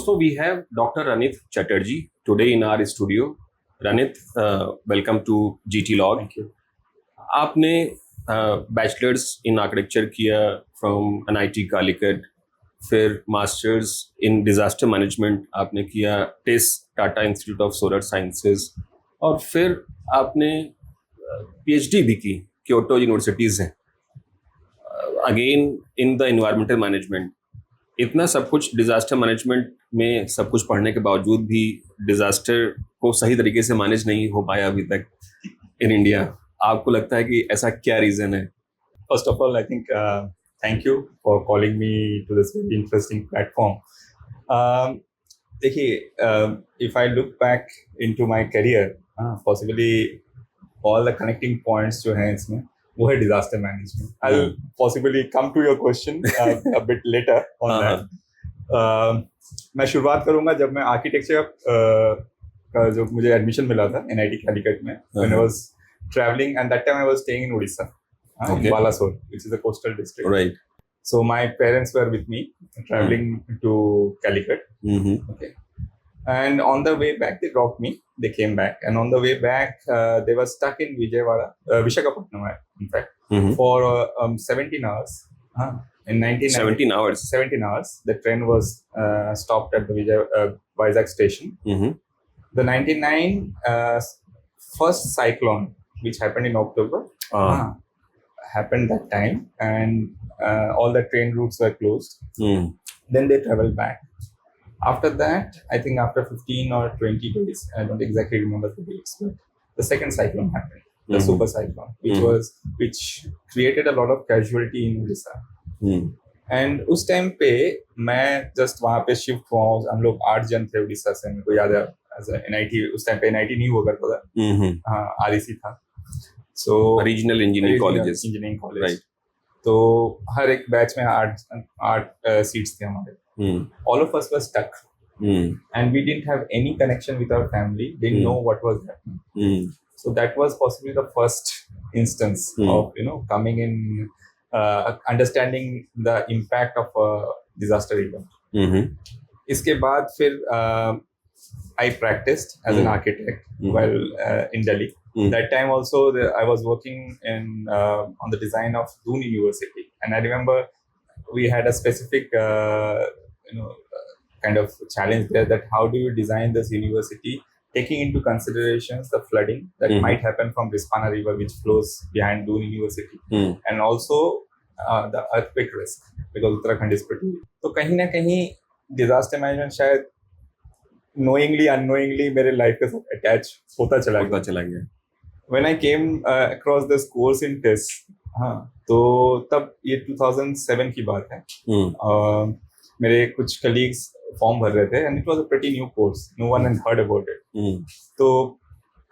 दोस्तों, we have Dr. Ranit Chatterjee today in our studio. Ranit, welcome to GT Log. Thank you. आपने bachelors in architecture किया from NIT Calicut, फिर masters in disaster management आपने किया TISS Tata institute of solar sciences, और फिर आपने PhD भी की क्योटो यूनिवर्सिटीज़ है again in the environmental management. इतना सब कुछ डिजास्टर मैनेजमेंट में सब कुछ पढ़ने के बावजूद भी डिजास्टर को सही तरीके से मैनेज नहीं हो पाया अभी तक इन इंडिया। आपको लगता है कि ऐसा क्या रीजन है? First of all, I think thank you for calling me to this very interesting platform. देखिए, if I look back into my career, possibly all the connecting points जो हैं इसमें वो है disaster management. I'll possibly come to your question a bit later on that. मैं शुरुआत करूँगा जब मैं आर्किटेक्चर का जो मुझे एडमिशन मिला था NIT कालीकट में, when I was traveling, and that time I was staying in Odisha, in Balasore, which is a coastal district. Right. So my parents were with me traveling to Calicut. Okay. And on the way back, they dropped me. They came back, and on the way back, they were stuck in Vijayawada, Visakhapatnam, in fact, for 17 hours. In 17 hours. 17 hours. The train was stopped at the Vizag station. The 99 first cyclone, which happened in October, happened that time, and all the train routes were closed. Then they traveled back. After that, I think after 15 or 20 days, I don't exactly remember the dates, but the second cyclone happened, the super cyclone, which created a lot of casualty in Odisha. And उस time पे मैं just वहाँ पे shift हुआ हूँ। हम लोग 8 जन थे उड़ीसा से, मेरे को याद है। NIT उस टाइम पे NIT नहीं हुआ करता था, हाँ REC था। So regional engineering colleges, engineering college. तो हर एक बैच में 8 सीट्स थे हमारे। All of us were stuck, and we didn't have any connection with our family. Didn't know what was happening. So that was possibly the first instance of coming in, understanding the impact of a disaster event. इसके बाद फिर I practiced as an architect while in Delhi. That time also I was working on the design of Doon University, and I remember we had a specific kind of challenge there, that how do you design this university taking into considerations the flooding that might happen from Rispana River, which flows behind Doon University, and also the earthquake risk, because Uttarakhand is pretty. तो कहीं ना कहीं disaster management शायद knowingly unknowingly मेरे life के साथ attach होता चला गया। When I came across this course in TIS, तो तब ये 2007 की बात है। मेरे कुछ कलीग्स फॉर्म भर रहे थे, and it was a pretty new course. No one had heard about it. तो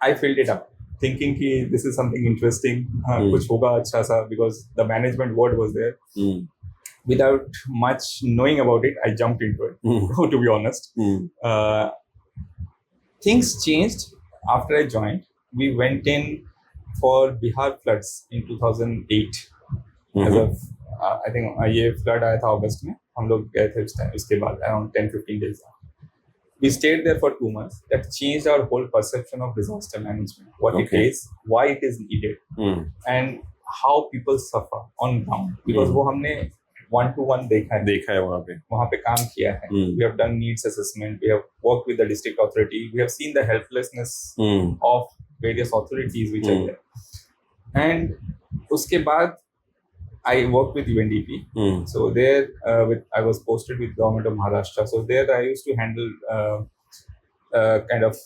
I filled it up, thinking कि this is something interesting, कुछ होगा अच्छा सा, because the management word was there. Without much knowing about it, I jumped into it. To be honest, things changed after I joined. We went in for Bihar floods in 2008. As of I think ये flood आया था अगस्त में, हम लोग गए थे उस time. उसके बाद around 10-15 days we stayed there for 2 months. That changed our whole perception of disaster management, what it is, why it is needed, and how people suffer on ground, because वो हमने 1-to-1 देखा है वहाँ पे काम किया है। We have done needs assessment, we have worked with the district authority, we have seen the helplessness of various authorities which are there, and उसके बाद I worked with UNDP. So there, I was posted with government of Maharashtra. So there, I used to handle kind of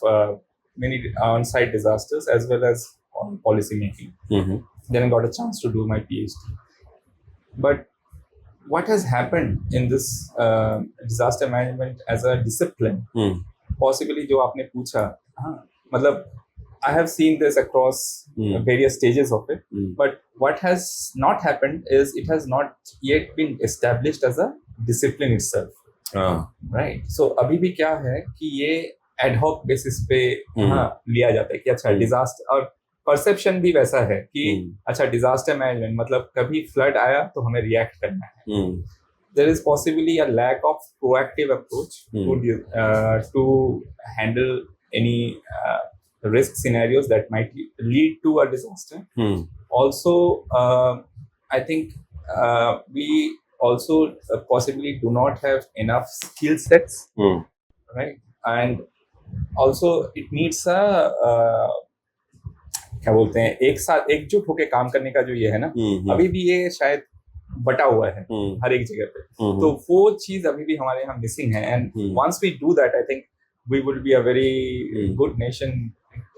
many on-site disasters as well as on policy making. Then I got a chance to do my PhD. But what has happened in this disaster management as a discipline? Possibly, जो आपने पूछा, मतलब I have seen this across various stages of it, but what has not happened is it has not yet been established as a discipline itself. Right? So अभी भी क्या है कि ये ad hoc basis पे लिया जाता है कि अच्छा disaster, और perception भी वैसा है कि अच्छा disaster management मतलब कभी flood आया तो हमें react करना है। there is possibly a lack of proactive approach to handle any risk scenarios that might lead to a disaster. Also, I think we also possibly do not have enough skill sets, right? And also it needs a क्या बोलते हैं, एक साथ एकजुट होके काम करने का जो ये है ना, अभी भी ये शायद बटा हुआ है हर एक जगह पे, तो वो चीज अभी भी हमारे यहाँ मिसिंग है. And once we do that, I think we would be a very good nation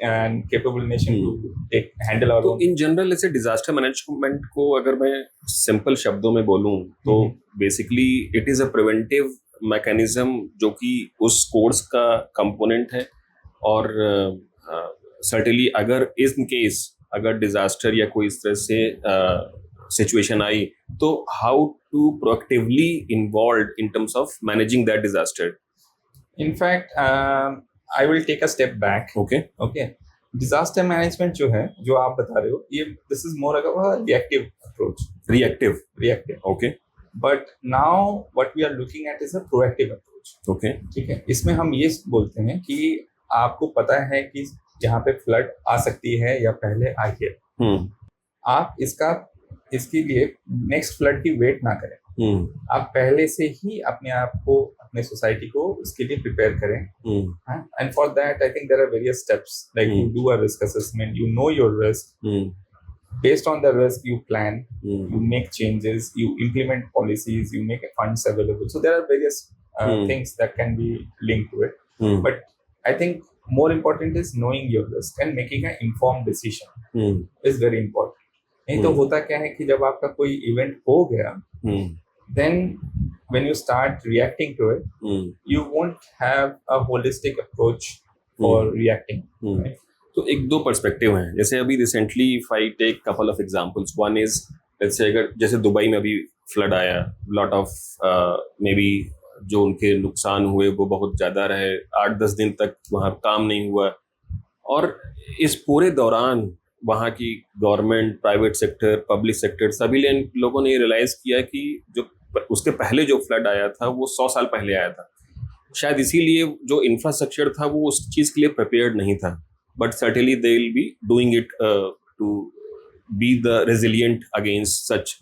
and capable nation to take handle our own. In general ऐसे डिजास्टर मैनेजमेंट को अगर मैं सिंपल शब्दों में बोलूं तो basically it is a preventive mechanism जो कि उस कोर्स का कंपोनेंट है. और सर्टेनली अगर इन केस अगर डिजास्टर या कोई इस तरह से सिचुएशन आई तो how to proactively involve in terms of managing that disaster. In fact I will take a step back. Okay, disaster management जो है, जो आप बता रहे हो, ये this is more a reactive approach. Reactive okay. But now what we are looking at is a proactive approach. Okay, ठीक है. इसमें हम ये बोलते हैं कि आपको पता है कि यहाँ पे फ्लड आ सकती है या पहले आई है, आप इसके लिए नेक्स्ट फ्लड की वेट ना करें. आप पहले से ही अपने आप को, अपने सोसाइटी को उसके लिए प्रिपेयर करें. And for that I think there are various steps, like you do a risk assessment, you know your risk. Based on the risk, you plan, you make changes, you implement policies, you make funds available. So there are various things that can be linked to it. But I think more important is knowing your risk and making an informed decision is very important. नहीं तो होता क्या है कि जब आपका कोई event हो गया, then when you start reacting to it, you won't have a holistic approach for reacting. Right? तो एक दो पर्सपेक्टिव हैं. जैसे अभी recently if I take couple of examples, one is let's say अगर जैसे दुबई में अभी फ्लड आया, लॉट ऑफ मे बी जो उनके नुकसान हुए वो बहुत ज़्यादा रहे, 8-10 दिन तक वहाँ काम नहीं हुआ. और इस पूरे दौरान वहाँ की government, private sector, public sector, सभी लोगों ने रियलाइज़ किया कि जो उसके पहले जो फ्लड आया था वो 100 साल पहले आया था. शायद इसीलिए जो इंफ्रास्ट्रक्चर था वो उस चीज़ के लिए प्रिपेयर्ड नहीं था. But certainly they will be doing it to be the resilient against such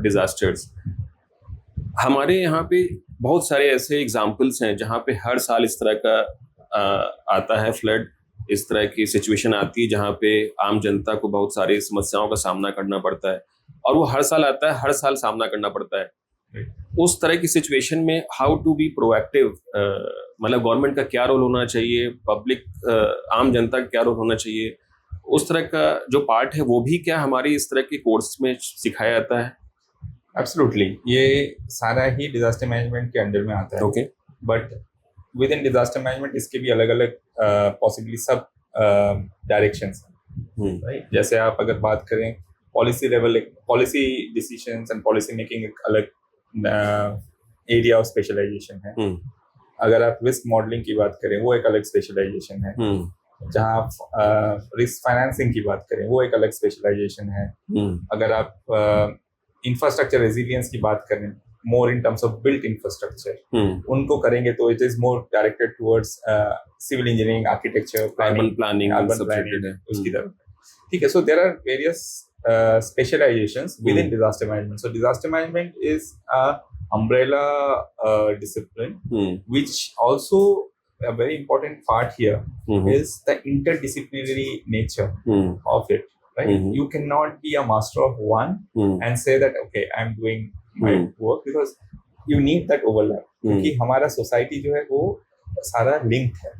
disasters. हमारे यहाँ पे बहुत सारे ऐसे एग्जाम्पल्स हैं जहाँ पे हर साल इस तरह का आता है फ्लड, इस तरह की सिचुएशन आती है जहाँ पे आम जनता को बहुत सारी समस्याओं का सामना करना पड़ता है, और वो हर साल आता है, हर साल सामना करना पड़ता है. उस तरह की सिचुएशन में हाउ टू बी प्रोएक्टिव, मतलब गवर्नमेंट का क्या रोल होना चाहिए, पब्लिक आम जनता का क्या रोल होना चाहिए, उस तरह का जो पार्ट है वो भी क्या हमारी इस तरह के कोर्स में सिखाया जाता है? एब्सोल्युटली, ये सारा ही डिजास्टर मैनेजमेंट के अंडर में आता है. Okay. But with in disaster management इसके भी अलग अलग पॉसिबली सब डायरेक्शंस हैं. राइट, जैसे आप अगर बात करें policy level, policy decisions and policy making एक अलग एरिया ऑफ स्पेशलाइजेशन है. अगर आप रिस्क मॉडलिंग की बात करें वो एक अलग स्पेशलाइजेशन है. जहाँ आप रिस्क फाइनेंसिंग की बात करें वो एक अलग स्पेशलाइजेशन है. अगर आप इंफ्रास्ट्रक्चर रेजिलियंस की बात करें, more in terms of built infrastructure, उनको करेंगे तो it is more directed towards civil engineering, architecture, urban planning, उसकी तरफ. ठीक है. So there are various specializations within disaster management. So disaster management is a umbrella discipline, which also a very important part here is the interdisciplinary nature of it. Right? You cannot be a master of one and say that okay, I'm doing my work, because you need that overlap. क्योंकि हमारा society जो है वो सारा linked है.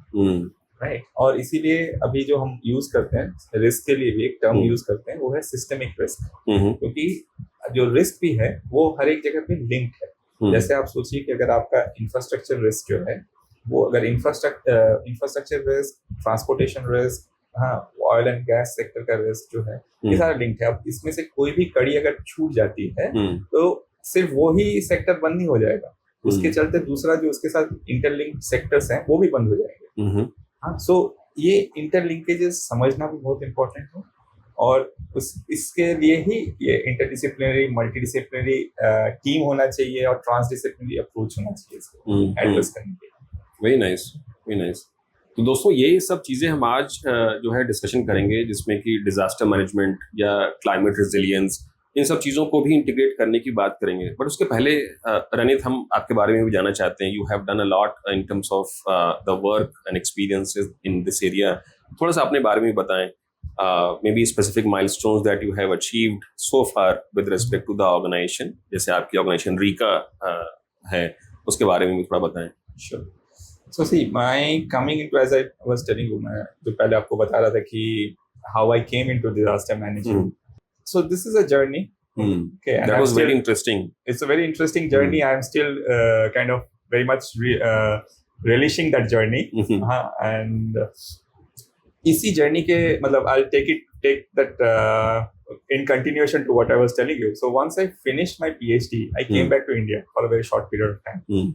Right. और इसीलिए अभी जो हम यूज करते हैं रिस्क के लिए भी एक टर्म यूज करते हैं, वो है सिस्टमिक रिस्क. क्योंकि जो रिस्क भी है वो हर एक जगह पे लिंक्ड है. जैसे आप सोचिए कि अगर आपका इंफ्रास्ट्रक्चर रिस्क जो है वो, अगर इंफ्रास्ट्रक्चर रिस्क, ट्रांसपोर्टेशन रिस्क, हाँ, ऑयल एंड गैस सेक्टर का रिस्क जो है, ये सारा लिंक्ड है. अब इसमें से कोई भी कड़ी अगर छूट जाती है तो सिर्फ वो ही सेक्टर बंद नहीं हो जाएगा, उसके चलते दूसरा जो उसके साथ इंटरलिंक्ड सेक्टर्स हैं वो भी बंद हो जाएंगे. हाँ, सो ये इंटरलिंकेजेस समझना भी बहुत इम्पोर्टेंट है. और इसके लिए ही ये इंटरडिसिप्लिनरी मल्टीडिसिप्लिनरी टीम होना चाहिए और ट्रांसडिसिप्लिनरी अप्रोच होना चाहिए इसको एड्रेस करने के लिए। Very nice, very nice. तो दोस्तों ये सब चीज़ें हम आज जो है डिस्कशन करेंगे, जिसमें कि डिजास्टर मैनेजमेंट या क्लाइमेट रेजिलियंस, इन सब चीज़ों को भी इंटीग्रेट करने की बात करेंगे। बट उसके पहले रनित, हम आपके बारे में भी जानना चाहते हैं। You have done a lot in terms of the work and experiences in this area. थोड़ा सा अपने बारे में बताएं, may be specific milestones that you have achieved so far with respect to the organisation. जैसे आपकी ऑर्गेनाइजेशन रीका है, उसके बारे में भी थोड़ा बताएं। Sure. So see, my coming into, as I was telling you, मैं जो पहले आपको बता रहा था कि how I came into disaster management. So this is a journey. Okay, and That was still, very interesting. It's a very interesting journey. I am still kind of very much relishing that journey. And इसी journey के मतलब I'll take that in continuation to what I was telling you. So once I finished my PhD, I came back to India for a very short period of time.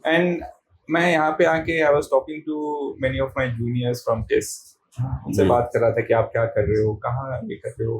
And मैं यहाँ पे आके I was talking to many of my juniors from TIS. उनसे बात कर रहा था कि आप क्या कर रहे हो, कहाँ ये कर रहे हो,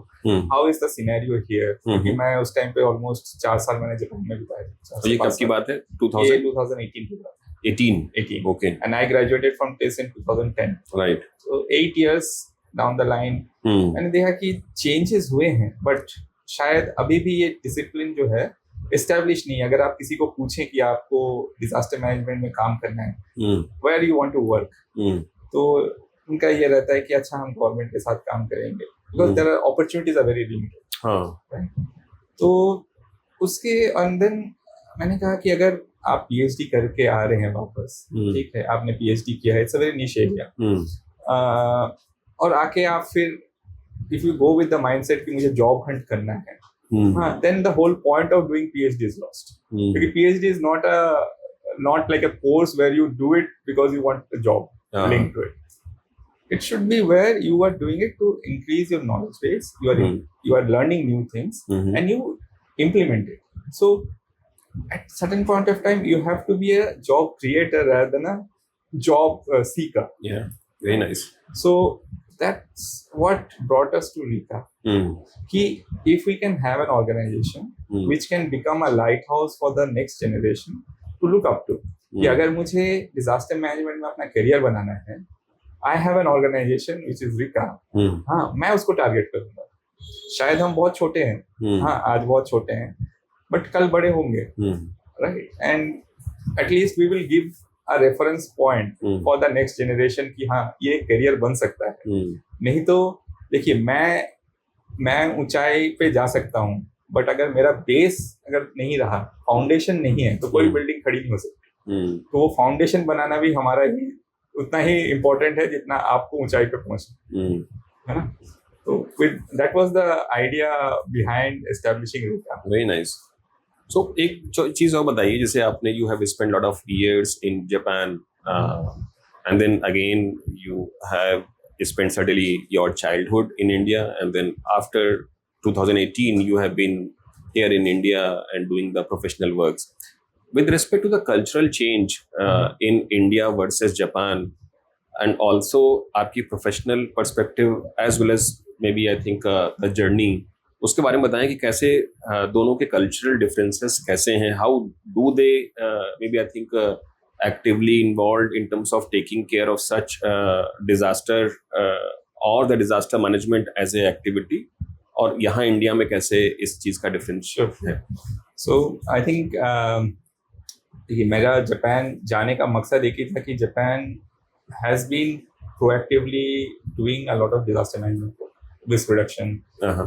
how is the scenario here? क्योंकि मैं उस टाइम पे almost 4 साल मैंने जापान में बिताए थे। तो ये कब की बात है? ये 2018 की बात है। 18. Okay. And I graduated from TIS in 2010. Right. So 8 years down the line, मैंने देखा कि changes हुए हैं, but शायद अभी भी ये discipline जो है एस्टैब्लिश नहीं है। अगर आप किसी को पूछें कि आपको डिजास्टर मैनेजमेंट में काम करना है, where you want to work, तो उनका ये रहता है कि अच्छा हम गवर्नमेंट के साथ काम करेंगे, because there are opportunities are very limited. तो उसके अंदर मैंने कहा कि अगर आप पीएचडी करके आ रहे हैं वापस, ठीक है, आपने पीएचडी किया है, इट्स अ वेरी निश एरिया, और आके आप फिर if you go with the mindset कि मुझे जॉब हंट करना है, then the whole point of doing PhD is lost. Because PhD is not like a course where you do it because you want a job linked to it. It should be where you are doing it to increase your knowledge base. You are learning new things and you implement it. So at certain point of time, you have to be a job creator rather than a job seeker. Yeah, very nice. So that's what brought us to Rika. Ki if we can have an organization which can become a lighthouse for the next generation to look up to, कि अगर मुझे disaster management में अपना career बनाना है, I have an organization which is Rika. हाँ, मैं उसको target करूंगा। शायद हम बहुत छोटे हैं, हाँ आज बहुत छोटे हैं, बट कल बड़े होंगे, right? And at least we will give a reference point for the next generation कि हाँ ये करियर बन सकता है। नहीं तो देखिए मैं ऊंचाई पे जा सकता हूँ, बट अगर मेरा बेस अगर नहीं रहा, फाउंडेशन नहीं है, तो कोई बिल्डिंग खड़ी नहीं हो सकती। तो वो फाउंडेशन बनाना भी हमारा ही उतना ही इम्पोर्टेंट है जितना आपको ऊंचाई पे पहुंचना, है ना। तो with that was the idea behind establishing Rika. Very nice. So एक चीज और बताइए, जैसे आपने you have spent lot of years in Japan and then again you have spent certainly your childhood in India, and then after 2018 you have been here in India and doing the professional works. With respect to the cultural change in India versus Japan, and also आपकी professional perspective as well as maybe I think the journey, उसके बारे में बताएं कि कैसे दोनों के cultural differences कैसे हैं, how do they maybe I think actively involve in terms of taking care of such disaster और the disaster management as a activity, और यहाँ इंडिया में कैसे इस चीज़ का डिफरेंस है। सो आई थिंक देखिए, मेरा जापान जाने का मकसद एक ही था कि Japan has been proactively doing a lot of disaster management risk reduction.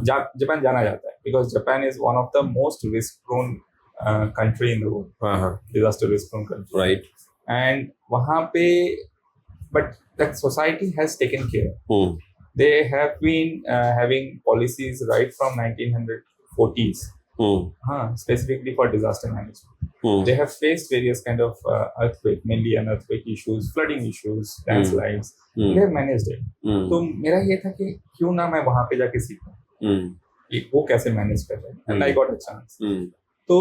Japan जाना जाता है because Japan is one of the most risk prone country in the world. Disaster risk prone country. Right. And वहाँ पे, but that society has taken care. They have been having policies right from 1940s. Specifically for disaster management. They have faced various kind of earthquake, mainly earthquake issues, flooding issues, landslides. They have managed it. तो मेरा ये था कि क्यों ना मैं वहाँ पे जाके सीखूं कि वो कैसे मैनेज कर रहे हैं, and I got a chance. तो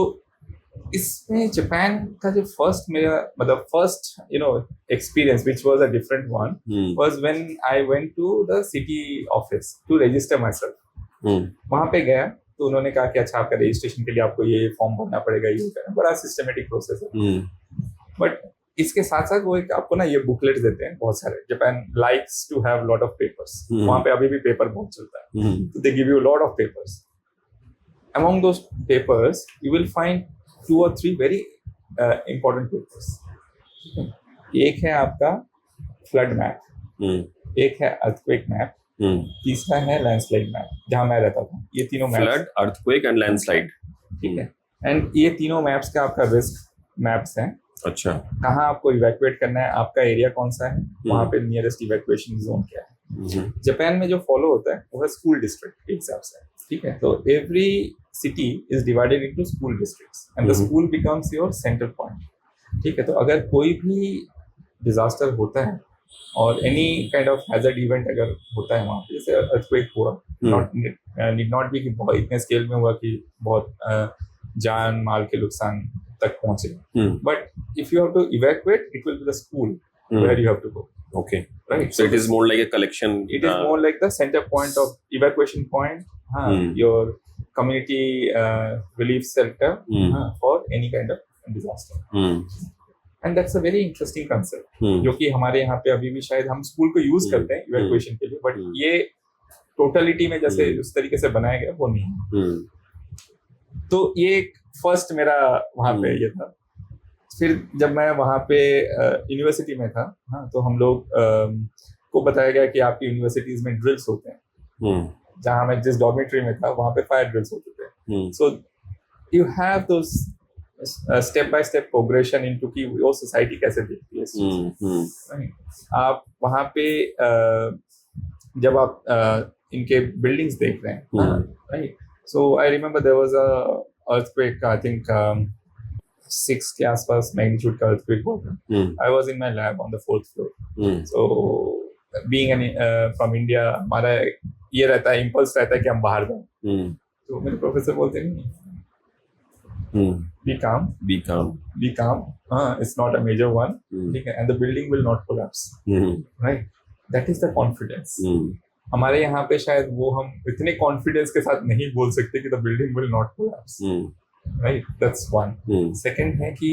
इसमें जापान का जो first experience which was a different one was when I went to the city office to register myself. वहां पे गया तो उन्होंने कहा कि अच्छा आपका रजिस्ट्रेशन के लिए आपको ये फॉर्म भरना पड़ेगा, ये करना, बड़ा सिस्टमेटिक प्रोसेस है। बट इसके साथ साथ वो एक आपको ना ये बुकलेट देते हैं बहुत सारे। Japan likes to have lot of papers, वहां पे अभी भी पेपर बहुत चलता है, तो they give you lot of papers. Among those papers you will find 2 or 3 very important papers. एक है आपका फ्लड मैप, एक है अर्थक्वेक मैप, तीसरा है लैंडस्लाइड मैप, जहां मैं रहता था। ये तीनों map, flood, earthquake and landslide, ठीक है। एंड ये तीनों मैप्स का आपका रिस्क मैप्स हैं। अच्छा, कहाँ आपको इवैक्यूएट करना है, आपका एरिया कौन सा है, वहां पे नियरेस्ट इवैक्यूएशन जोन क्या है। जापान में जो फॉलो होता है वो है स्कूल डिस्ट्रिक्ट के हिसाब से, ठीक है। तो every city is divided into school districts and the school becomes your centre point, ठीक है। तो अगर कोई भी डिजास्टर होता है और any kind of hazard event अगर होता है वहाँ पे, जैसे अर्थक्वेक हुआ, नीड नॉट बी कि बहुत इतने स्केल में हुआ कि बहुत जान माल के नुकसान तक पहुंचे, but if you have to evacuate it will be the school where you have to go, okay, right? so it is more like a collection, It is more like the center point of evacuation point, your community relief shelter for any kind of disaster. And that's a very interesting concept, जो कि हमारे यहाँ पे अभी भी शायद हम school को यूज करते हैं इवैक्यूएशन के लिए, बट ये टोटलिटी में जैसे उस तरीके से बनाया गया वो नहीं है। तो ये एक फर्स्ट मेरा वहाँ पे ये था। फिर जब मैं वहाँ पे यूनिवर्सिटी में था, हाँ, तो हम लोग को बताया गया कि आपकी यूनिवर्सिटीज में ड्रिल्स होते हैं। जहाँ मैं जिस डॉर्मेटरी में था वहाँ पे फायर ड्रिल्स होते थे। So you have those step by step progression into कि वो सोसाइटी कैसे देखती है इस चीज़। आप वहाँ पे जब आप इनके बिल्डिंग्स देख रहे हैं, right. So I remember there was a earthquake, I think 6 के आसपास मैग्नीट्यूड का अर्थक्वेक हुआ था। I was in my lab on the 4th floor. So being from India, हमारा ये रहता है, इम्पल्स रहता है कि हम बाहर जाएं। तो मेरे प्रोफेसर बोलते नहीं, be calm, it's not a major one, ठीक है, and the building will not collapse, right? That is the confidence. हमारे यहाँ पे शायद वो हम इतने कॉन्फिडेंस के साथ नहीं बोल सकते कि the building will not collapse, right? That's one. Second है कि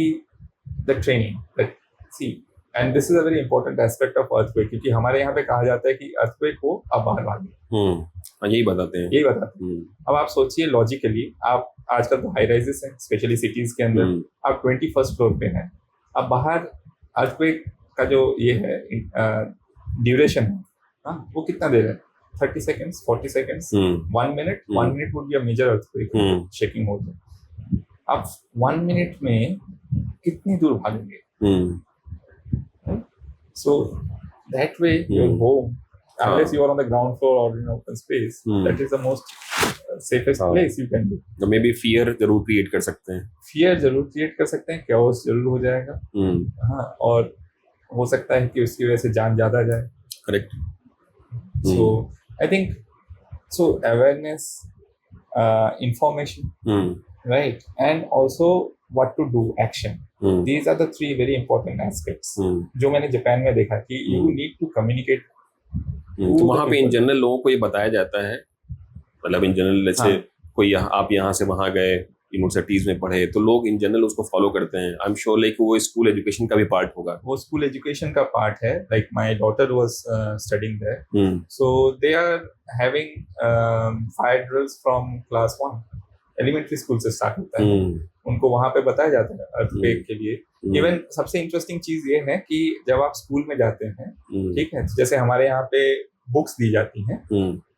the training, see, and this is a very important aspect of earthquake, क्योंकि हमारे यहाँ पे कहा जाता है कि earthquake हो आप बाहर भागिए, यही बताते हैं। अब आप सोचिए लॉजिकली, आप आजकल तो हाई राइजेस हैं स्पेशली सिटीज के अंदर, आप 21st फ्लोर पे हैं, अब बाहर अर्थक्वेक का जो ये है ड्यूरेशन है, हाँ, वो कितना देर है, 30 seconds, 40 seconds, 1 minute, 1 minute would be a major earthquake, shaking हो तो आप 1 minute में कितनी दूर भागेंगे? So that way your home, unless you are on the ground floor or in open space, that is the most safest place you can do. तो may be fear जरूर create कर सकते हैं, फियर जरूर क्रिएट कर सकते हैं, chaos जरूर हो जाएगा, हाँ, और हो सकता है कि उसकी वजह से जान ज्यादा जाए। Correct. So I think so awareness, information, right, and also what to do, action. These are the 3 very important aspects जो मैंने जापान में देखा कि you need to communicate. तो वहाँ पे इन जनरल लोगों को ये बताया जाता है, मतलब इन जनरल जैसे कोई आप यहाँ से वहाँ गए, यूनिवर्सिटीज में पढ़े, तो लोग इन जनरल उसको फॉलो करते हैं। आई एम श्योर लाइक वो स्कूल एजुकेशन का भी पार्ट होगा। वो स्कूल एजुकेशन का पार्ट है। Like my daughter was studying there, so they are having fire drills from class 1, elementary school से स्टार्ट होता है। उनको वहाँ पे बताया जाता है अर्थक्वेक के लिए। इवन सबसे इंटरेस्टिंग चीज ये है कि जब आप स्कूल में जाते हैं, ठीक है, जैसे हमारे यहाँ पे बुक्स दी जाती हैं,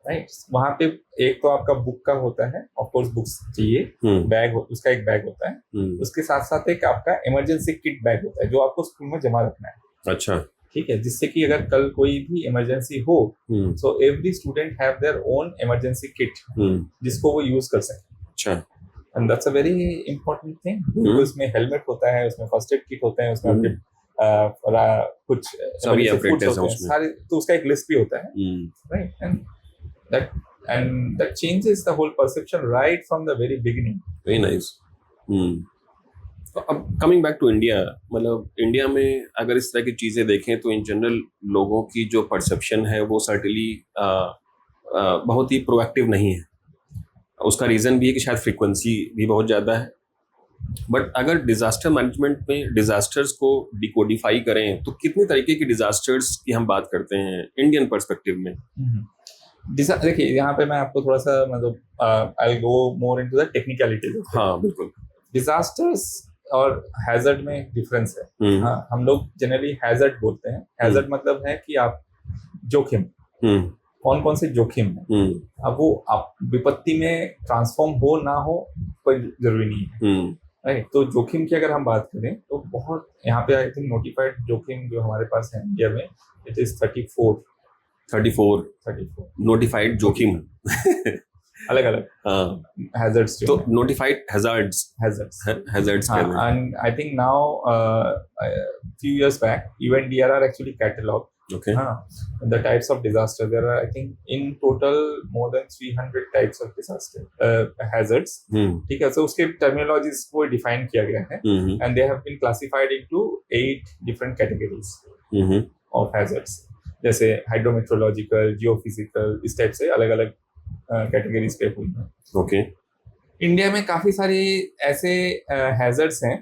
राइट, वहाँ पे एक तो आपका बुक का होता है, ऑफ कोर्स बुक्स चाहिए, बैग, उसका एक बैग होता है, उसके साथ साथ एक आपका इमरजेंसी किट बैग होता है जो आपको स्कूल में जमा रखना है। अच्छा, ठीक है, जिससे कि अगर कल कोई भी इमरजेंसी हो, so every student have their own emergency kit जिसको वो यूज कर सके। अच्छा, and that's a very important thing. उसमें हेलमेट होता है, उसमें फर्स्ट एड किट होता है, उसमें आपके कुछ सभी फूड्स होते हैं सारे, तो उसका एक लिस्ट भी होता है, right, and that changes the whole perception right from the very beginning. Very nice. अब कमिंग बैक टू इंडिया, मतलब इंडिया में अगर इस तरह की चीजें देखें तो इन जनरल लोगों की जो परसेप्शन है वो सर्टेनली बहुत ही प्रोएक्टिव नहीं है। उसका रीज़न भी है कि शायद फ्रीक्वेंसी भी बहुत ज़्यादा है। बट अगर डिज़ास्टर मैनेजमेंट में डिज़ास्टर्स को डिकोडिफाई करें तो कितने तरीके के डिज़ास्टर्स की हम बात करते हैं इंडियन पर्सपेक्टिव में? देखिए यहाँ पे मैं आपको थोड़ा सा मतलब आई गो मोर इनटू द टेक्निकलिटीज। हाँ बिल्कुल। डिजास्टर्स और हैजर्ड में डिफरेंस है। हम्म, हाँ, हम लोग जनरली हैजर्ड बोलते हैं। हैजर्ड मतलब है कि आप जोखिम, हम्म, कौन कौन से जोखिम है। अब वो आप विपत्ति में ट्रांसफॉर्म हो ना हो कोई जरूरी नहीं है, राइट। तो जोखिम की अगर हम बात करें तो बहुत यहाँ पे आई थिंक नोटिफाइड जोखिम जो हमारे पास है इंडिया में इट इज 34 नोटिफाइड जोखिम अलग अलग हाँ, हैजर्ड्स तो नोटिफाइड हैजार्ड्स हैजर्ड्स कहते हैं। and I think now few years back even DRR actually cataloged okay. the types of disaster. There are I think in total more than 300 types of disaster hazards. ठीक है, so उसके terminologies को define किया गया है and they have been classified into 8 different categories of hazards. जैसे hydrometeorological, geophysical, इस type से अलग अलग कैटेगरीज पे हुई हैं। ओके। इंडिया में काफी सारे ऐसे हैजर्ड्स हैं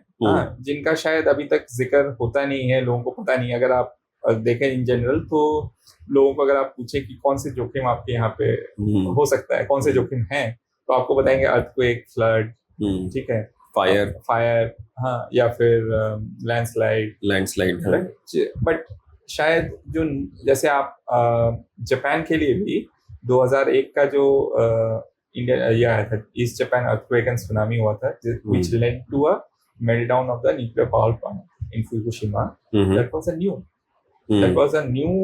जिनका शायद अभी तक जिक्र होता नहीं है, लोगों को पता नहीं है। अगर आप देखें इन जनरल तो लोगों को अगर आप पूछे कि कौन से जोखिम आपके यहाँ पे हो सकता है, कौन से जोखिम हैं, तो आपको बताएंगे अर्थक्वेक, फ्लड, ठीक है, फायर, हाँ, या फिर लैंडस्लाइड। बट शायद जो जैसे आप जापान के लिए भी 2001 का जो इंडिया ये आया था, east Japan earthquake and tsunami हुआ था, which led to a meltdown of the nuclear power plant in Fukushima. That was a new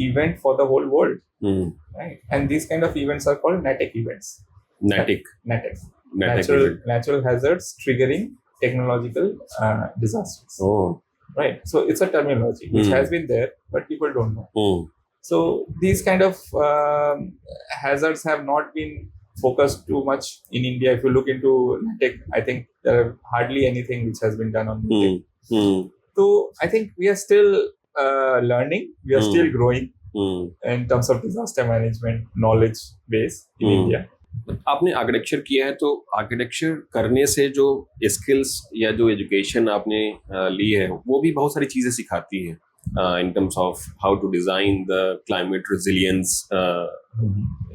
event for the whole world, right? And these kind of events are called NATEC events. Natural hazards triggering technological disasters. Right. So it's a terminology which has been there, but people don't know. So these kind of hazards have not been focused too much in India. If you look into NATEC, I think there are hardly anything which has been done on NATEC. So I think we are still learning. We are still growing in terms of disaster management knowledge base in India. आपने architecture किया है, तो architecture करने से जो skills या जो education आपने ली है वो भी बहुत सारी चीज़ें सिखाती है in terms of how to design the climate resilience,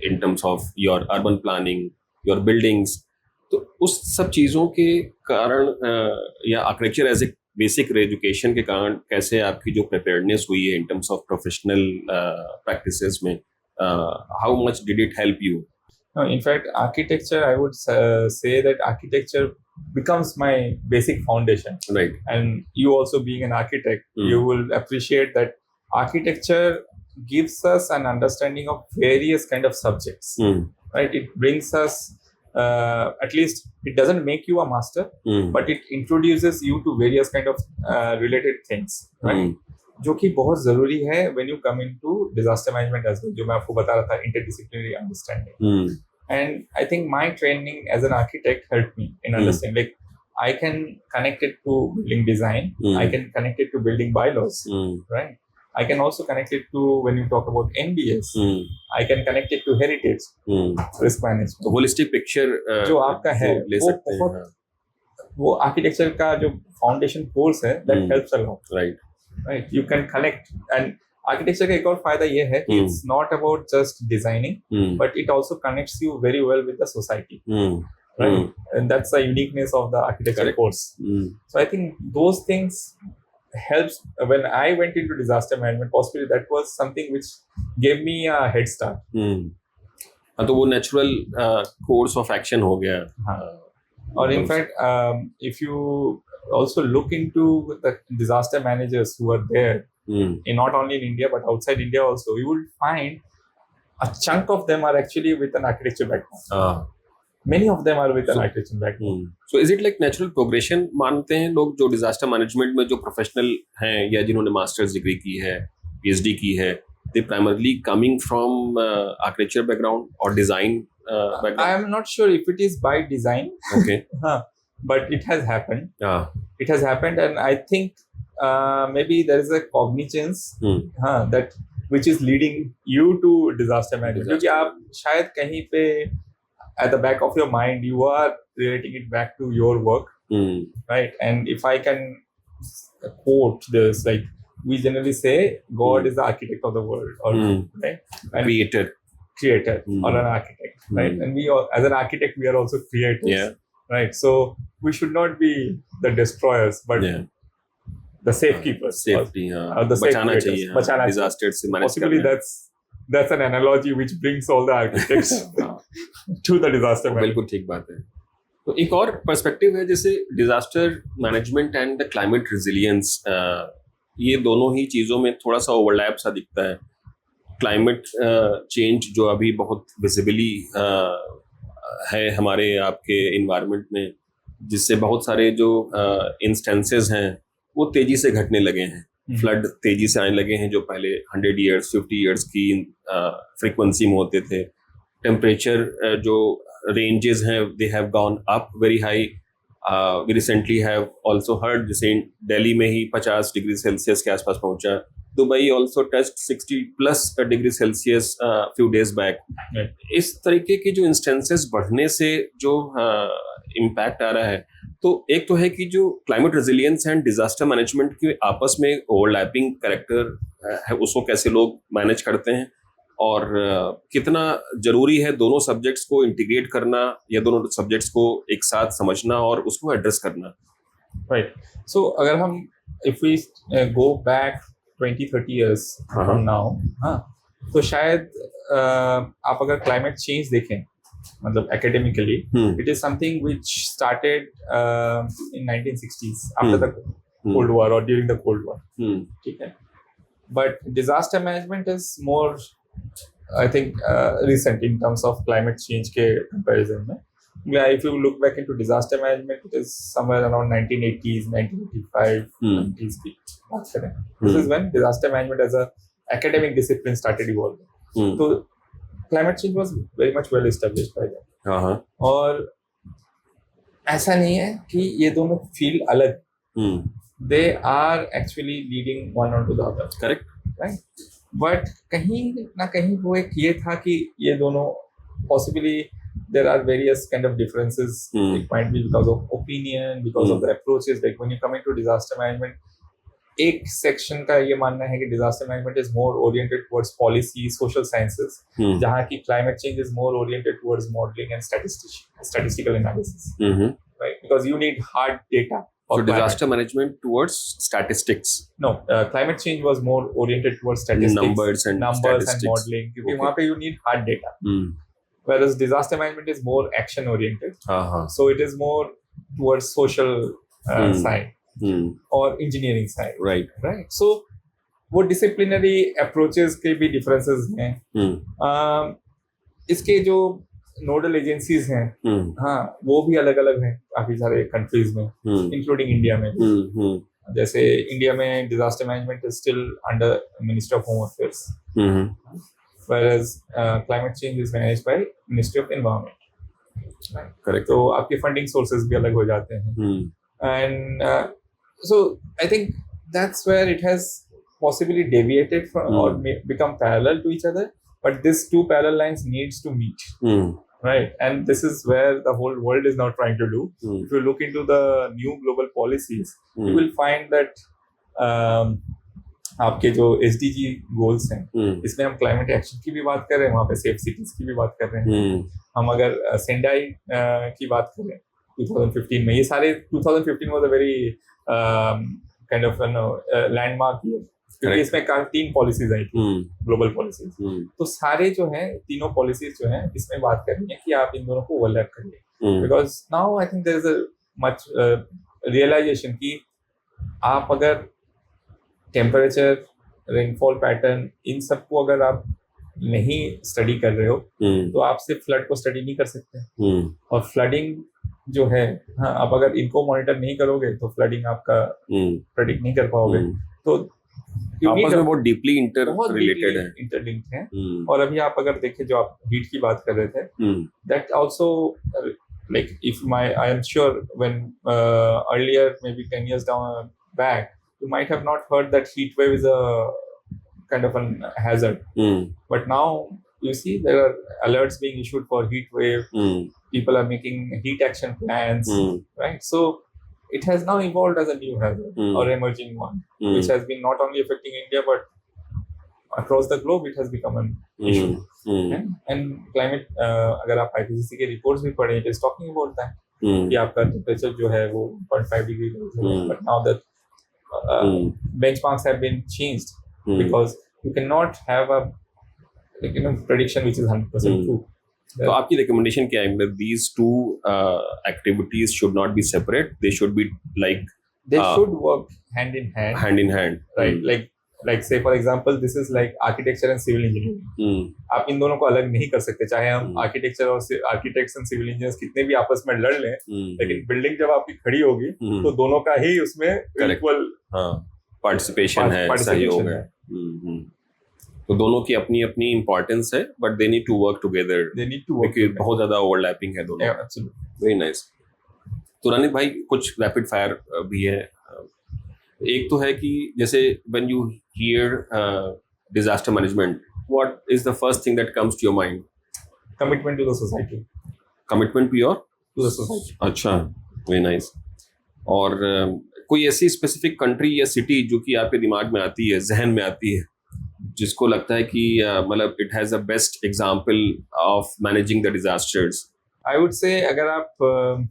in terms of your urban planning, your buildings. तो उस सब चीज़ों के कारण या architecture as a basic education के कारण कैसे आपकी जो प्रिपेयर्डनेस हुई है in terms of professional practices में, how much did it help you? No, in fact, architecture, I would say that architecture becomes my basic foundation. Right. And you also being an architect, you will appreciate that architecture gives us an understanding of various kind of subjects. Right. It brings us, at least it doesn't make you a master, but it introduces you to various kind of related things. Right. जो कि बहुत जरूरी है when you come into disaster management as well, जो मैं आपको बता रहा था, interdisciplinary understanding. And I think my training as an architect helped me in understanding, like I can connect it to building design, I can connect it to building bylaws, right? I can also connect it to when you talk about NBS, I can connect it to heritage, risk management. तो holistic picture जो आपका है ले सकते हैं, वो architecture का जो फाउंडेशन कोर्स है, that helps a lot. Right, you can connect. And architecture का एक और फायदा ये है कि it's not about just designing, but it also connects you very well with the society, right? And that's the uniqueness of the architecture course. So I think those things helps. When I went into disaster management, possibly that was something which gave me a head start. तो वो natural course of action हो गया. Or in fact, if you also look into the disaster managers who are there, not only in India but outside India also, you will find a chunk of them are actually with an architecture background. Many of them are with an architecture background. So is it like natural progression मानते हैं लोग जो disaster management में जो professional हैं या जिन्होंने master's degree की है, PhD की है, they primarily coming from architecture background or design background? I am not sure if it is by design. Okay. But it has happened. It has happened, and I think maybe there is a cognizance that which is leading you to disaster management. क्योंकि आप शायद कहीं पे at the back of your mind, you are relating it back to your work, right? And if I can quote this, like we generally say, God is the architect of the world, or right? And Creator. or an architect, right? And we all, as an architect, we are also creators, Yeah. right? So we should not be the destroyers, but Yeah. the safekeepers. Safety, or the safe बचाना creators. चाहिए, बचाना चाहिए. disaster से manage Possibly करना है. that's an analogy which brings all the architects to the disaster management. बिल्कुल ठीक बात है. तो एक और पर्सपेक्टिव है, जैसे disaster management and the climate resilience, ये दोनों ही चीज़ों में थोड़ा सा ओवरलैप सा दिखता है. क्लाइमेट चेंज जो अभी बहुत विजिबली है हमारे आपके इन्वायरमेंट में, जिससे बहुत सारे जो इंस्टेंसेस हैं वो तेजी से घटने लगे हैं. फ्लड तेजी से आने लगे हैं जो पहले 100 ईयर्स 50 ईयर्स की फ्रीक्वेंसी में होते थे. टेम्परेचर जो रेंजेस हैं they have gone up very high. We recently have also heard, जैसे दिल्ली में ही 50 डिग्री सेल्सियस के आसपास पहुंचा. Dubai also touched 60 plus degree Celsius few days back. इस तरीके की जो इंस्टेंसेस बढ़ने से जो इम्पैक्ट आ रहा है, तो एक तो है कि जो climate resilience and disaster management के आपस में ओवरलैपिंग कैरेक्टर है, उसको कैसे लोग मैनेज करते हैं, और कितना जरूरी है दोनों सब्जेक्ट्स को इंटीग्रेट करना या दोनों सब्जेक्ट्स को एक साथ समझना और उसको एड्रेस करना. Right. So अगर हम if we go back 20-30 years from now, तो शायद आप अगर क्लाइमेट चेंज देखें, मतलब academically, it is something which started in 1960s after the Cold War or during the Cold War. ठीक है. But disaster management is more, I think, recent in terms of climate change के comparison में. If you look back into disaster management, it is somewhere around 1980s, 1985, 90s की बात करें. This is when disaster management as a academic discipline started evolving. So climate change was very much well established by then. और ऐसा नहीं है कि ये दोनों फील्ड अलग. They are actually leading one onto the other. Correct. Right? But कहीं ना कहीं वो एक ये था कि ये दोनों possibly there are various kind of differences. It might be because of opinion, because of the approaches. Like when you come into disaster management, एक section का ये मानना है कि disaster management is more oriented towards policy, social sciences, जहाँ की climate change is more oriented towards modeling and statistical analysis. Right? Because you need hard data. So disaster management towards statistics. No, climate change was more oriented towards statistics, numbers and modeling. Because वहाँ पे you need hard data. Whereas disaster management is more action oriented. So it is more towards social side or engineering side. Right. So वो disciplinary approaches के भी differences हैं. इसके जो nodal agencies हैं, वो भी अलग अलग हैं काफी सारे कंट्रीज में, इंक्लूडिंग इंडिया में. जैसे इंडिया में disaster management is still under ministry of home affairs, whereas climate change is managed by Ministry of Environment. Correct. तो आपके फंडिंग सोर्सेज भी अलग हो जाते हैं. And so I think that's where it has possibly deviated from or become parallel to each other, but these two parallel lines needs to meet. Right, and this is where the whole world is now trying to do. If you look into the new global policies, you will find that आपके जो SDG goals हैं, इसमें हम climate action की भी बात कर रहे हैं, वहाँ पे safe cities की भी बात कर रहे हैं. हम अगर Sendai की बात करें 2015 में, ये सारे 2015 was a very kind of landmark year. क्योंकि इसमें 3 पॉलिसीज आई थी, ग्लोबल पॉलिसीज. तो सारे जो हैं तीनों पॉलिसीज जो हैं इसमें बात करनी है कि आप इन दोनों को ओवरलैप करिए. Because now I think there is a much realisation कि आप अगर टेम्परेचर, रेनफॉल पैटर्न, इन सबको अगर आप नहीं स्टडी कर रहे हो तो आप सिर्फ फ्लड को स्टडी नहीं कर सकते. और फ्लडिंग जो है, आप अगर इनको मॉनिटर नहीं करोगे तो फ्लडिंग आपका प्रेडिक्ट नहीं कर पाओगे. तो आपस में बहुत डीपली इंटरलिंक्ड है. और अभी आप अगर देखें, जो आप हीट की बात कर रहे थे, that also like if I am sure when earlier may be 10 years down back you might have not heard that heat wave is a kind of an hazard, but now you see there are alerts being issued for heat wave. People are making heat action plans, right? So it has now evolved as a new hazard or emerging one, which has been not only affecting India but across the globe. It has become an issue. And climate, अगर आप IPCC के reports भी पढ़ें, it is talking about that. कि आपका temperature जो है वो 0.5 degree है, but now that benchmarks have been changed because you cannot have a prediction which is 100% true. तो आपकी recommendation क्या है? मतलब these two activities should not be separate. They should be like they should work hand in hand. Hand in hand, right? Like say for example, this is like architecture and civil engineering. आप इन दोनों को अलग नहीं कर सकते, चाहे हम architecture और आर्किटेक्ट्स एंड सिविल इंजीनियर्स कितने भी आपस में लड़ लें, लेकिन बिल्डिंग जब आपकी खड़ी होगी तो दोनों का ही उसमें इक्वल पार्टिसिपेशन है, सहयोग है. तो दोनों की अपनी अपनी इम्पोर्टेंस है, but they need to work together. बहुत ज्यादा ओवरलैपिंग है दोनों. Very nice. तो रानित भाई, कुछ रैपिड फायर भी है. एक तो है कि जैसे when you hear disaster management, what is the first thing that comes to your mind? Commitment to the society. Commitment to the society. अच्छा, वेरी नाइस. और कोई ऐसी स्पेसिफिक कंट्री या सिटी जो कि आपके दिमाग में आती है, जहन में आती है, जिसको लगता है कि मतलब it has a best example of managing the disasters? I would से अगर आप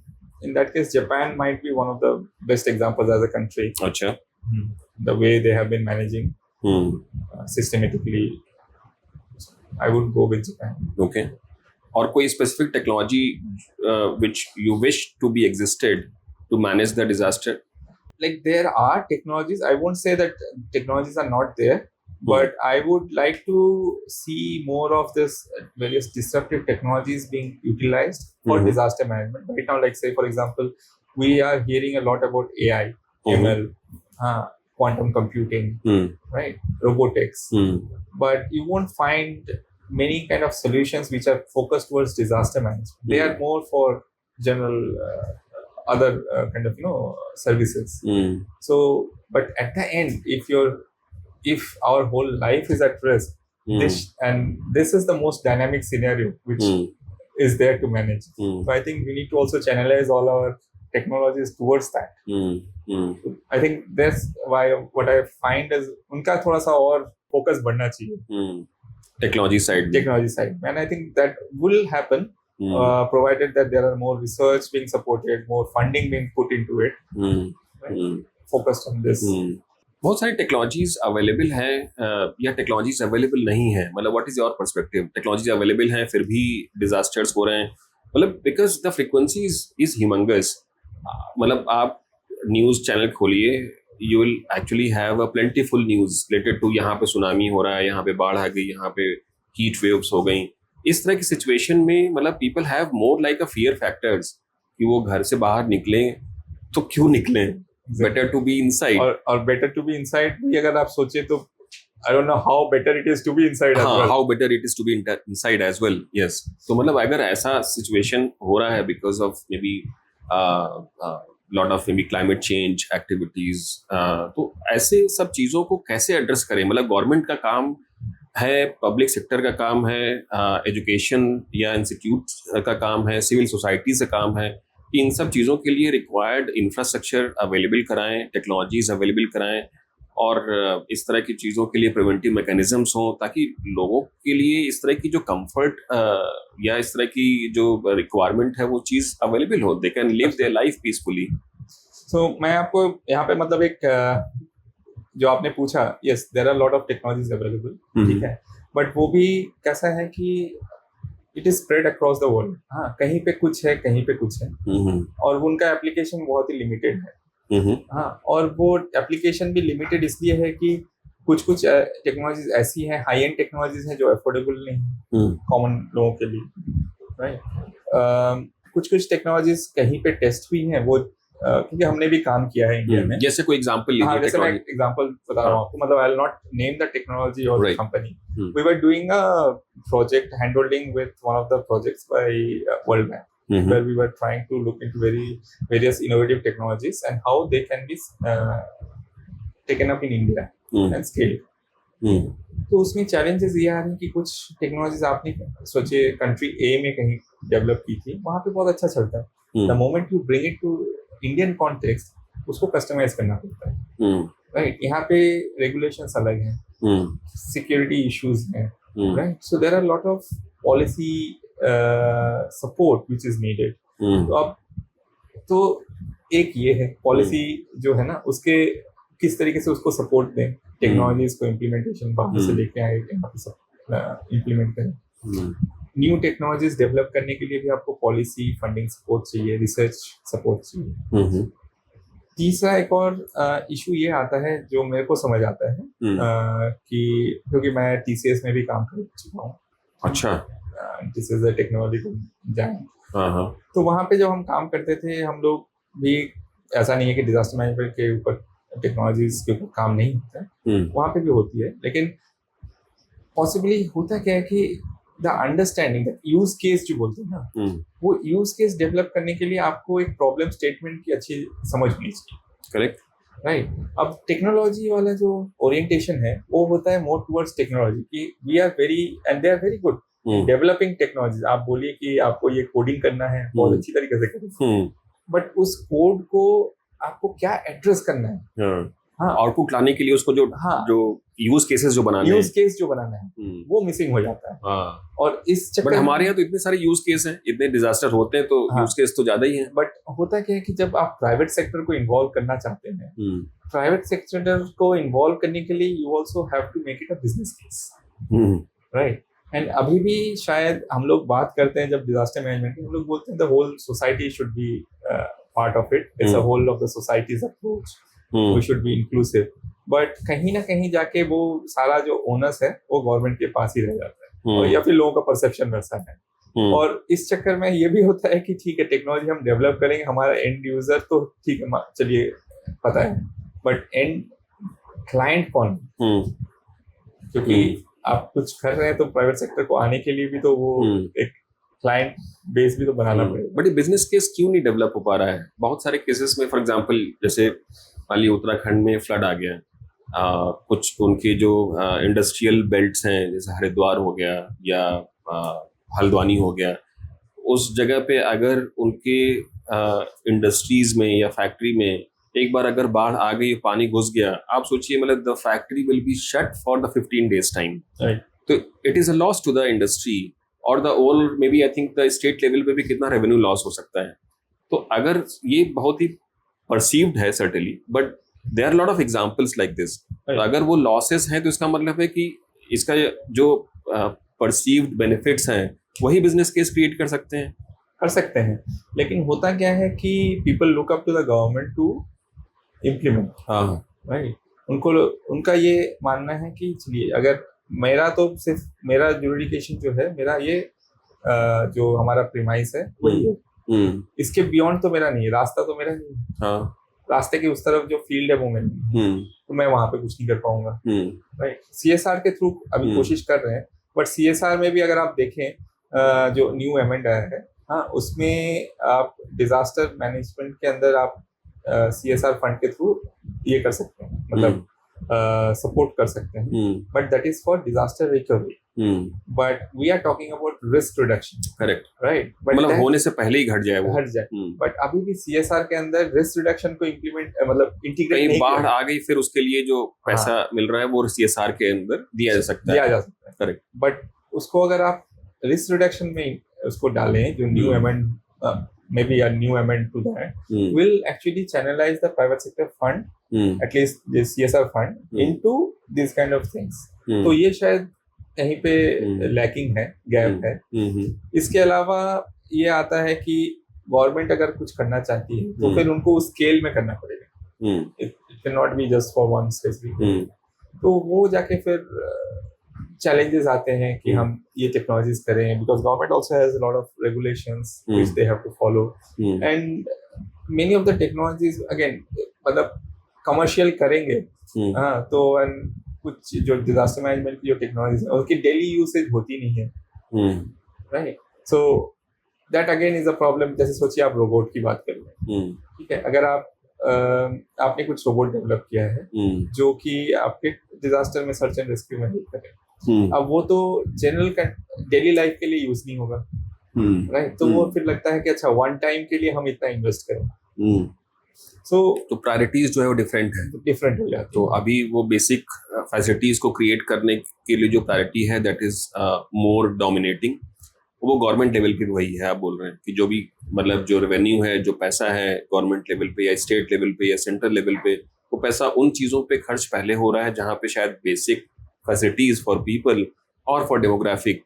in that case, Japan might be one of the best examples as a country. Achha. The way they have been managing systematically, I would go with Japan. Okay. Or कोई specific technology which you wish to be existed to manage the disaster? Like there are technologies. I won't say that technologies are not there, but I would like to see more of this various disruptive technologies being utilized for disaster management. Right now, like say for example, we are hearing a lot about AI, ML, quantum computing, right? Robotics, but you won't find many kind of solutions which are focused towards disaster management. They are more for general other kind of services. So, but at the end, if our whole life is at risk, this is the most dynamic scenario which is there to manage. So I think we need to also channelize all our technologies towards that. I think that's why what I find is उनका थोड़ा सा और focus बढ़ना चाहिए. Technology side. And I think that will happen provided that there are more research being supported, more funding being put into it, right? Focused on this. बहुत सारी technologies available हैं या टेक्नोलॉजीज अवेलेबल नहीं है? मतलब what is your perspective? Technology available हैं फिर भी डिजास्टर्स हो रहे हैं, मतलब because the frequency is humongous. मतलब आप न्यूज़ चैनल खोलिए, you will actually have a plentiful news related to यहाँ पे सुनामी हो रहा है, यहाँ पे बाढ़ आ गई, यहाँ पे हीट वेव्स हो गई. इस तरह की सिचुएशन में मतलब people have more like a fear factors कि वो घर से बाहर निकलें तो क्यों निकलें, better to be inside. Or better to be inside भी अगर आप सोचे तो I don't know how better it is to be inside as well. How better it is to be inside as well. Yes. तो मतलब अगर ऐसा situation हो रहा है because of maybe lot of maybe climate change activities, तो ऐसे सब चीज़ों को कैसे एड्रेस करें? मतलब गवर्नमेंट का काम है, पब्लिक सेक्टर का काम है, एजुकेशन या इंस्टीट्यूट का काम है, सिविल सोसाइटी का काम है, इन सब चीज़ों के लिए रिक्वायर्ड इंफ्रास्ट्रक्चर अवेलेबल कराएं, टेक्नोलॉजीज अवेलेबल कराएं, और इस तरह की चीज़ों के लिए प्रिवेंटिव मैकेनिज्म्स हों ताकि लोगों के लिए इस तरह की जो कंफर्ट या इस तरह की जो रिक्वायरमेंट है वो चीज़ अवेलेबल हो. They can live their life peacefully. So मैं आपको यहाँ पे मतलब एक जो आपने पूछा, yes there are lot of technologies available, ठीक है, बट वो भी कैसा है कि it is spread across the world. हाँ, कहीं पे कुछ है, कहीं पे कुछ है, और उनका एप्लीकेशन बहुत ही लिमिटेड है. हाँ, और वो एप्लीकेशन भी लिमिटेड इसलिए है कि कुछ टेक्नोलॉजीज ऐसी हैं, हाई एंड टेक्नोलॉजीज हैं जो अफोर्डेबल नहीं है कॉमन लोगों के लिए, राइट. कुछ टेक्नोलॉजीज कहीं पे टेस्ट हुई हैं, वो क्योंकि हमने भी काम किया है इंडिया में. जैसे कोई एग्जांपल लीजिए. हाँ, जैसे मैं एग्जांपल बता रहा हूँ आपको, मतलब I will not name the technology और the company. We were doing a project hand holding with one of the projects by World Bank, where we were trying to look into various innovative technologies and how they can be taken up in India and scaled. तो उसमें challenges ये आ रहे हैं कि कुछ technologies आपने सोचे country ए में कहीं डेवलप की थी, वहाँ पे बहुत अच्छा चलता है। The moment you bring it to Indian context, उसको कस्टमाइज करना पड़ता है, राइट। यहाँ पे रेगुलेशंस अलग हैं, सिक्योरिटी इश्यूज हैं, right. So there are lot of policy support which is needed. तो अब तो एक ये है पॉलिसी जो है ना, उसके किस तरीके से उसको सपोर्ट दें, टेक्नोलॉजीज को इम्प्लीमेंटेशन बाहर से लेके आए, यहाँ पे सब इम्प्लीमेंट करें। न्यू टेक्नोलॉजीज डेवलप करने के लिए भी आपको पॉलिसी फंडिंग सपोर्ट चाहिए, रिसर्च सपोर्ट चाहिए। तीसरा एक और इशू ये आता है जो मेरे को समझ आता है कि क्योंकि मैं TCS में भी काम कर चुका हूँ। अच्छा। This is a technology giant. तो वहाँ पे जब हम काम करते थे, हम लोग भी, ऐसा नहीं है कि डिजास्टर मैनेजमेंट के ऊपर टेक्नोलॉजीज के ऊपर काम नहीं होता है, वहाँ पे भी होती है। लेकिन पॉसिबली होता क्या है कि the understanding, the use case जो बोलते हैं ना, वो यूज केस डेवलप करने के लिए आपको एक प्रॉब्लम स्टेटमेंट की अच्छी समझ होनी चाहिए। Correct, right. अब टेक्नोलॉजी वाला जो ओरिएंटेशन है वो होता है मोर टुवर्ड्स टेक्नोलॉजी, कि we are very and they are very good developing technology. आप बोलिए कि आपको ये कोडिंग करना है, बहुत अच्छी तरीके से करें, बट उस कोड को आपको क्या एड्रेस करना है, आउटपुट लाने के लिए उसको जो जो यूज केसेस जो बनाना है वो मिसिंग हो जाता है। और इस चक्कर बट हमारे यहाँ तो इतने सारे यूज केस हैं, इतने डिजास्टर होते हैं, तो यूज केस तो ज्यादा ही है। बट होता क्या है कि जब आप प्राइवेट सेक्टर को इन्वॉल्व करना चाहते हैं, प्राइवेट सेक्टर को इन्वॉल्व करने के लिए you also have to make it a business case, right. एंड अभी भी शायद हम लोग बात करते हैं जब डिजास्टर मैनेजमेंट की, हम लोग बोलते हैं the whole society should be part of it, it's a whole of the society's approach, we should be inclusive. But कहीं ना कहीं जाके वो सारा जो ओनर्स है वो गवर्नमेंट के पास ही रह जाता है, और या फिर लोगों का परसेप्शन वैसा है। और इस चक्कर में ये भी होता है कि ठीक है टेक्नोलॉजी हम डेवलप करेंगे, हमारा एंड यूजर तो ठीक है चलिए पता है, बट एंड क्लाइंट कौन? क्योंकि आप कुछ कर रहे हैं तो प्राइवेट सेक्टर को आने के लिए भी तो वो एक क्लाइंट बेस भी तो बनाना पड़ेगा। बट ये बिजनेस केस क्यों नहीं डेवलप हो पा रहा है? बहुत सारे केसेस में, फॉर एग्जांपल जैसे मान लीजिए उत्तराखंड में फ्लड आ गया, कुछ उनके जो इंडस्ट्रियल बेल्ट्स हैं, जैसे हरिद्वार हो गया या हल्द्वानी हो गया, उस जगह पे अगर उनके इंडस्ट्रीज में या फैक्ट्री में एक बार अगर बाढ़ आ गई, पानी घुस गया, आप सोचिए मतलब the factory will be shut for the 15 days time. तो it is a loss to the industry और the overall, maybe I think the state level पे भी कितना रेवेन्यू लॉस हो सकता है। तो अगर ये बहुत ही परसीव्ड है certainly, but there are lot of examples like this. तो अगर वो लॉसेस हैं तो इसका मतलब है कि इसका जो परसीव्ड बेनिफिट्स हैं वही बिजनेस केस क्रिएट कर सकते हैं। लेकिन होता क्या है कि people look up to the government to implement, right. उनका ये मानना है कि चलिए, अगर मेरा तो सिर्फ मेरा जुडिकेशन जो है, मेरा ये जो हमारा प्रीमाइस है वही है, इसके बियॉन्ड तो मेरा नहीं है, रास्ता तो मेरा नहीं है, रास्ते के उस तरफ जो फील्ड है वो मेरी नहीं है, तो मैं वहां पे कुछ नहीं कर पाऊंगा, राइट। CSR के थ्रू अभी कोशिश कर रहे हैं, बट CSR में भी अगर आप देखें जो न्यू अमेंड आया है, उसमें आप डिजास्टर मैनेजमेंट के अंदर आप CSR फंड के थ्रू ये कर सकते हैं, मतलब सपोर्ट कर सकते हैं, but that is for disaster recovery, but we are talking about risk reduction. Correct, right. मतलब होने से पहले ही घट जाए। बट अभी भी CSR के अंदर रिस्क रिडक्शन को इम्प्लीमेंट, मतलब इंटीग्रेट नहीं, बाढ़ आ गई फिर उसके लिए जो पैसा मिल रहा है वो CSR के अंदर दिया जा सकता है। करेक्ट। बट उसको अगर आप रिस्क रिडक्शन में उसको डालें, जो new amend, maybe a new amendment to that will actually channelize the private sector fund, at least the CSR fund, into these kind of things. तो ये शायद कहीं पे लैकिंग है, गैप है। इसके अलावा ये आता है कि गवर्नमेंट अगर कुछ करना चाहती है तो फिर उनको उस स्केल में करना पड़ेगा, it cannot be just for one specific, तो वो जाके फिर challenges आते हैं कि हम ये technologies करें, because government also has a lot of regulations which they have to follow, and many of the technologies again, मतलब commercial करेंगे, तो कुछ जो disaster management की जो technologies है उसकी daily usage होती नहीं है, right? So that again is a problem। जैसे सोचिए आप रोबोट की बात करें, ठीक है, अगर आप आपने कुछ रोबोट डेवलप किया है जो कि आपके डिजास्टर में सर्च एंड रेस्क्यू में हेल्प करे। अब वो तो जनरल डेली लाइफ के लिए यूज नहीं होगा, राइट? तो वो फिर लगता है कि अच्छा वन टाइम के लिए हम इतना इन्वेस्ट करें। तो प्रायोरिटीज जो है वो डिफरेंट हो जाती है। तो अभी वो बेसिक फैसिलिटीज को क्रिएट करने के लिए जो प्रायोरिटी है दैट इज मोर डोमिनेटिंग, वो गवर्नमेंट लेवल पे वही है। आप बोल रहे हैं कि जो भी मतलब जो रेवेन्यू है, जो पैसा है गवर्नमेंट लेवल पे या स्टेट लेवल पे या सेंट्रल लेवल पे, वो पैसा उन चीज़ों पे खर्च पहले हो रहा है जहाँ पे शायद बेसिक फैसिलिटीज फॉर पीपल और फॉर डेमोग्राफिक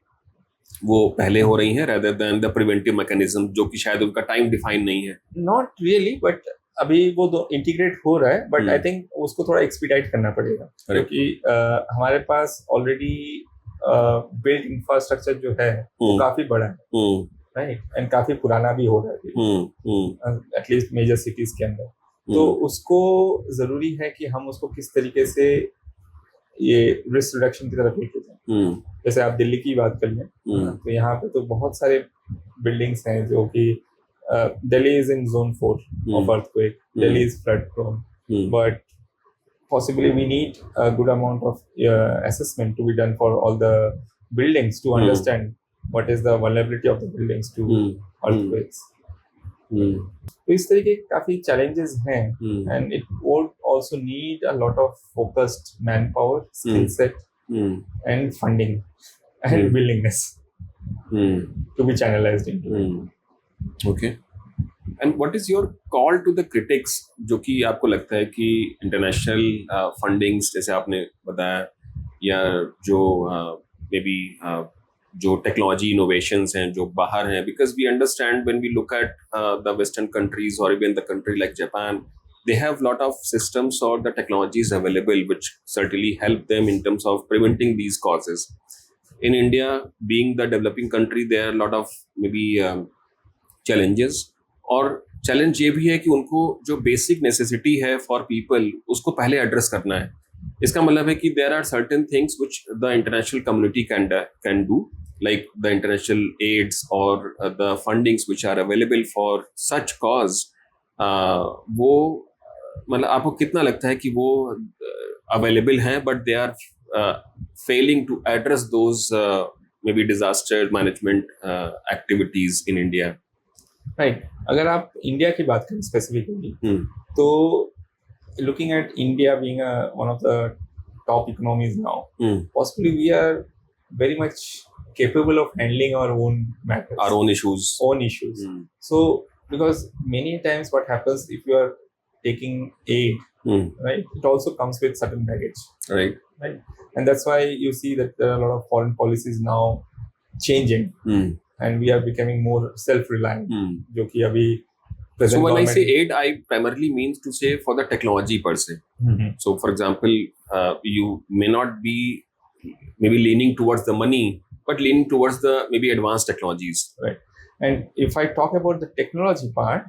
वो पहले हो रही हैं rather than the preventive mechanism, जो कि शायद उनका टाइम डिफाइन नहीं है। नॉट रियली, बट अभी वो दो इंटीग्रेट हो रहा है, बट आई थिंक उसको थोड़ा एक्सपीडाइट करना पड़ेगा क्योंकि हमारे पास ऑलरेडी बिल्ड इंफ्रास्ट्रक्चर जो है वो काफी बड़ा है, राइट? एंड काफी पुराना भी हो रहा है एटलीस्ट मेजर सिटीज के अंदर। तो उसको जरूरी है कि हम उसको किस तरीके से ये रिस्क रिडक्शन की तरफ लेके जाएं। जैसे आप दिल्ली की बात कर लें तो यहाँ पे तो बहुत सारे बिल्डिंग्स हैं जो कि Delhi is in zone 4 of earthquake, Delhi is flood prone, but possibly we need a good amount of assessment to be done for all the buildings to understand what is the vulnerability of the buildings to earthquakes. तो इस तरीके के काफी challenges हैं, and it would also need a lot of focused manpower, skill set, and funding and willingness to be channelized into it. Okay. And what is your call to the critics, जो कि आपको लगता है कि international fundings जैसे आपने बताया या जो मे बी जो टेक्नोलॉजी इनोवेशंस हैं जो बाहर हैं, because we understand when we look at the western countries और even the country like Japan, they have lot of systems or the technologies available which certainly help them in terms of preventing these causes. In India, being the developing country, there are a lot of maybe challenges, और challenge ये भी है कि उनको जो basic necessity है for people उसको पहले एड्रेस करना है। इसका मतलब है कि there are certain things which the international community can do, like the international aids और the fundings which are available for such cause. वो मतलब आपको कितना लगता है कि वो अवेलेबल हैं but they are failing to address those may be disaster management activities in India? Right, अगर आप इंडिया की बात करें स्पेसिफिकली तो looking at India being one of the top economies now, possibly we are very much capable of handling our own matters, our own issues. So because many times what happens if you are taking aid, right, it also comes with certain baggage, right, and that's why you see that there are a lot of foreign policies now changing, and we are becoming more self-reliant, jo ki abhi present. So when I say aid, I primarily means to say for the technology per se. So for example, you may not be maybe leaning towards the money, but leaning towards the maybe advanced technologies. Right. And if I talk about the technology part,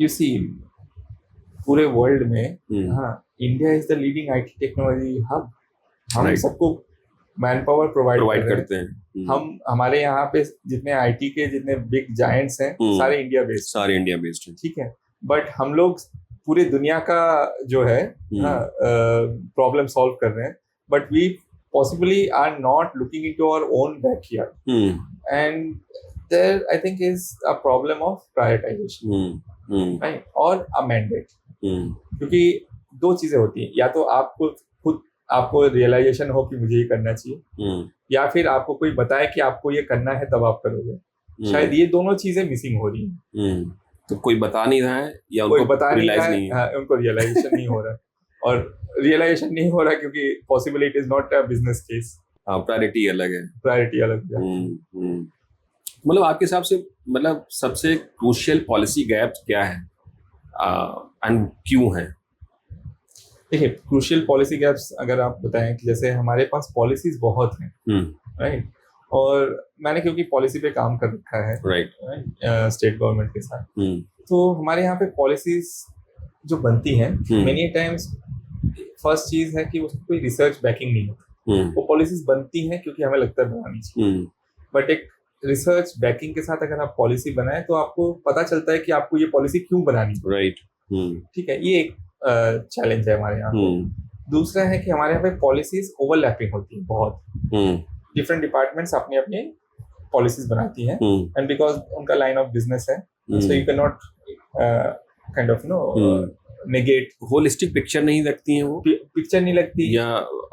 you see, पूरे world में हाँ, India is the leading IT technology hub. हम सबको man power provide करते हैं। हम हमारे यहाँ पे जितने आईटी के जितने बिग जायंट्स हैं सारे इंडिया बेस्ड हैं, ठीक है, बट हम लोग पूरे दुनिया का जो है प्रॉब्लम सॉल्व कर रहे हैं, but we possibly are not looking into our own backyard, and there I think is a problem of prioritization, right, or a mandate, क्योंकि दो चीजें होती हैं, या तो आपको खुद आपको रियलाइजेशन हो कि मुझे ये करना चाहिए, या फिर आपको कोई बताए कि आपको ये करना है तब आप करोगे। शायद ये दोनों चीजें मिसिंग हो रही हैं। तो कोई बता नहीं रहा है या उनको रियलाइजेशन नहीं हो रहा है, और रियलाइजेशन नहीं हो रहा क्योंकि possibly it is not a business case. Priority अलग है। मतलब आपके हिसाब से मतलब सबसे क्रूशियल पॉलिसी गैप्स क्या है एंड क्यों है? देखिए, क्रूशियल पॉलिसी गैप्स अगर आप बताएं कि जैसे हमारे पास पॉलिसीज बहुत हैं, राइट, और मैंने क्योंकि पॉलिसी पे काम कर रखा है, राइट, स्टेट गवर्नमेंट के साथ, तो हमारे यहाँ पे पॉलिसीज जो बनती हैं मेनी टाइम्स फर्स्ट चीज है कि उसको कोई रिसर्च बैकिंग नहीं होती। वो पॉलिसीज बनती हैं क्योंकि हमें लगता है बनानी चाहिए, बट एक रिसर्च बैकिंग के साथ अगर आप पॉलिसी बनाए तो आपको पता चलता है कि आपको ये पॉलिसी क्यों बनानी है, राइट, ठीक है, ये एक चैलेंज है हमारे यहाँ पे। दूसरा है कि हमारे यहाँ पे पॉलिसीज ओवरलैपिंग होती है बहुत, डिफरेंट डिपार्टमेंट्स अपनी अपनी पॉलिसीज बनाती हैं, एंड बिकॉज उनका लाइन ऑफ बिजनेस है, so you can not kind of no negate. Holistic picture नहीं लगती है वो, पिक्चर नहीं लगती, या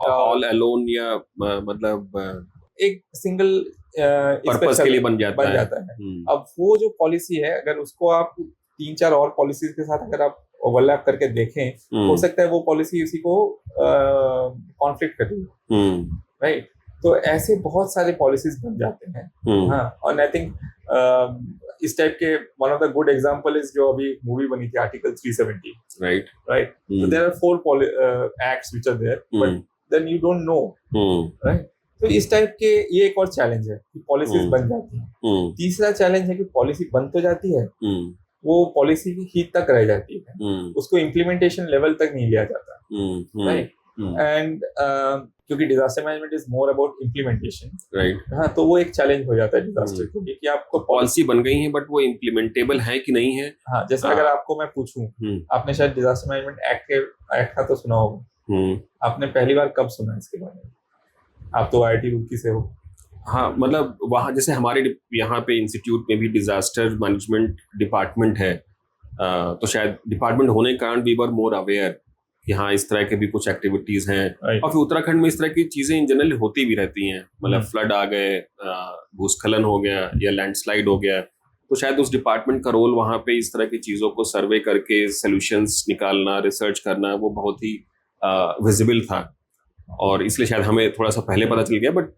ऑल अलोन, या मतलब एक सिंगल पर्पस के लिए बन जाता है। अब वो जो पॉलिसी है, अगर उसको आप 3-4 और पॉलिसीज के साथ अगर आप ओवरलैप करके देखें, हो सकता है वो पॉलिसी उसी को कॉन्फ्लिक्ट कर रही, राइट? तो ऐसे बहुत सारे पॉलिसीज बन जाते हैं। हाँ, और आई थिंक इस टाइप के one of the good example is जो अभी मूवी बनी थी article 370, right? So there are 4 acts which are there, but then you don't know, right? तो इस टाइप के ये एक और चैलेंज है कि पॉलिसीज बन जाती हैं। तीसरा चैलेंज है कि पॉलिसी बन तो जाती है, वो पॉलिसी की हीट तक रह जाती है, उसको इम्प्लीमेंटेशन लेवल तक नहीं लिया जाता, राइट? एंड क्योंकि disaster management is more about implementation, right? हाँ, तो वो एक चैलेंज हो जाता है डिजास्टर के लिए कि आपको पॉलिसी बन गई है बट वो इम्प्लीमेंटेबल है कि नहीं है। हाँ, जैसे अगर आपको मैं पूछूं, आपने शायद डिजास्टर मैनेजमेंट एक्ट का तो सुना होगा, आपने पहली बार कब सुना इसके बारे में? आप तो IIT रुड़की से हो। हाँ, मतलब वहाँ जैसे हमारे यहाँ पे इंस्टीट्यूट में भी डिजास्टर मैनेजमेंट डिपार्टमेंट है, तो शायद डिपार्टमेंट होने के कारण वी वर मोर अवेयर कि हाँ इस तरह के भी कुछ एक्टिविटीज हैं। और फिर उत्तराखंड में इस तरह की चीजें इन जनरल होती भी रहती हैं, मतलब फ्लड आ गए, भूस्खलन हो गया या लैंडस्लाइड हो गया, तो शायद उस डिपार्टमेंट का रोल वहाँ पे इस तरह की चीजों को सर्वे करके सोल्यूशंस निकालना, रिसर्च करना, वो बहुत ही विजिबल था, और इसलिए शायद हमें थोड़ा सा पहले पता चल गया, बट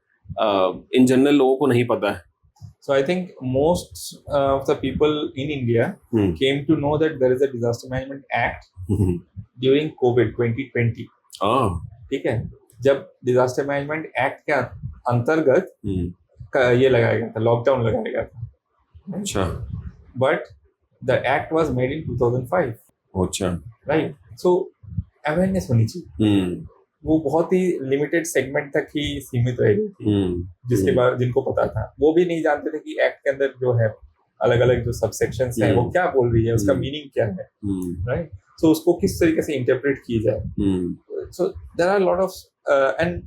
इन जनरल लोगों को नहीं पता है। So I think most of the people in India came to know that there is a Disaster Management Act during COVID 2020. ठीक है, जब डिजास्टर मैनेजमेंट एक्ट के अंतर्गत ये लगाया गया था, लॉकडाउन लगाया गया था। अच्छा, but the act was made in 2005। अच्छा, राइट? सो अवेयरनेस होनी चाहिए, वो बहुत ही लिमिटेड सेगमेंट तक ही सीमित रह गई थी, जिसके बाद जिनको पता था वो भी नहीं जानते थे कि एक्ट के अंदर जो है अलग अलग जो सबसेक्शंस हैं वो क्या बोल रही है, उसका मीनिंग क्या है, राइट? सो उसको किस तरीके से इंटरप्रेट की जाए। So there are lot of and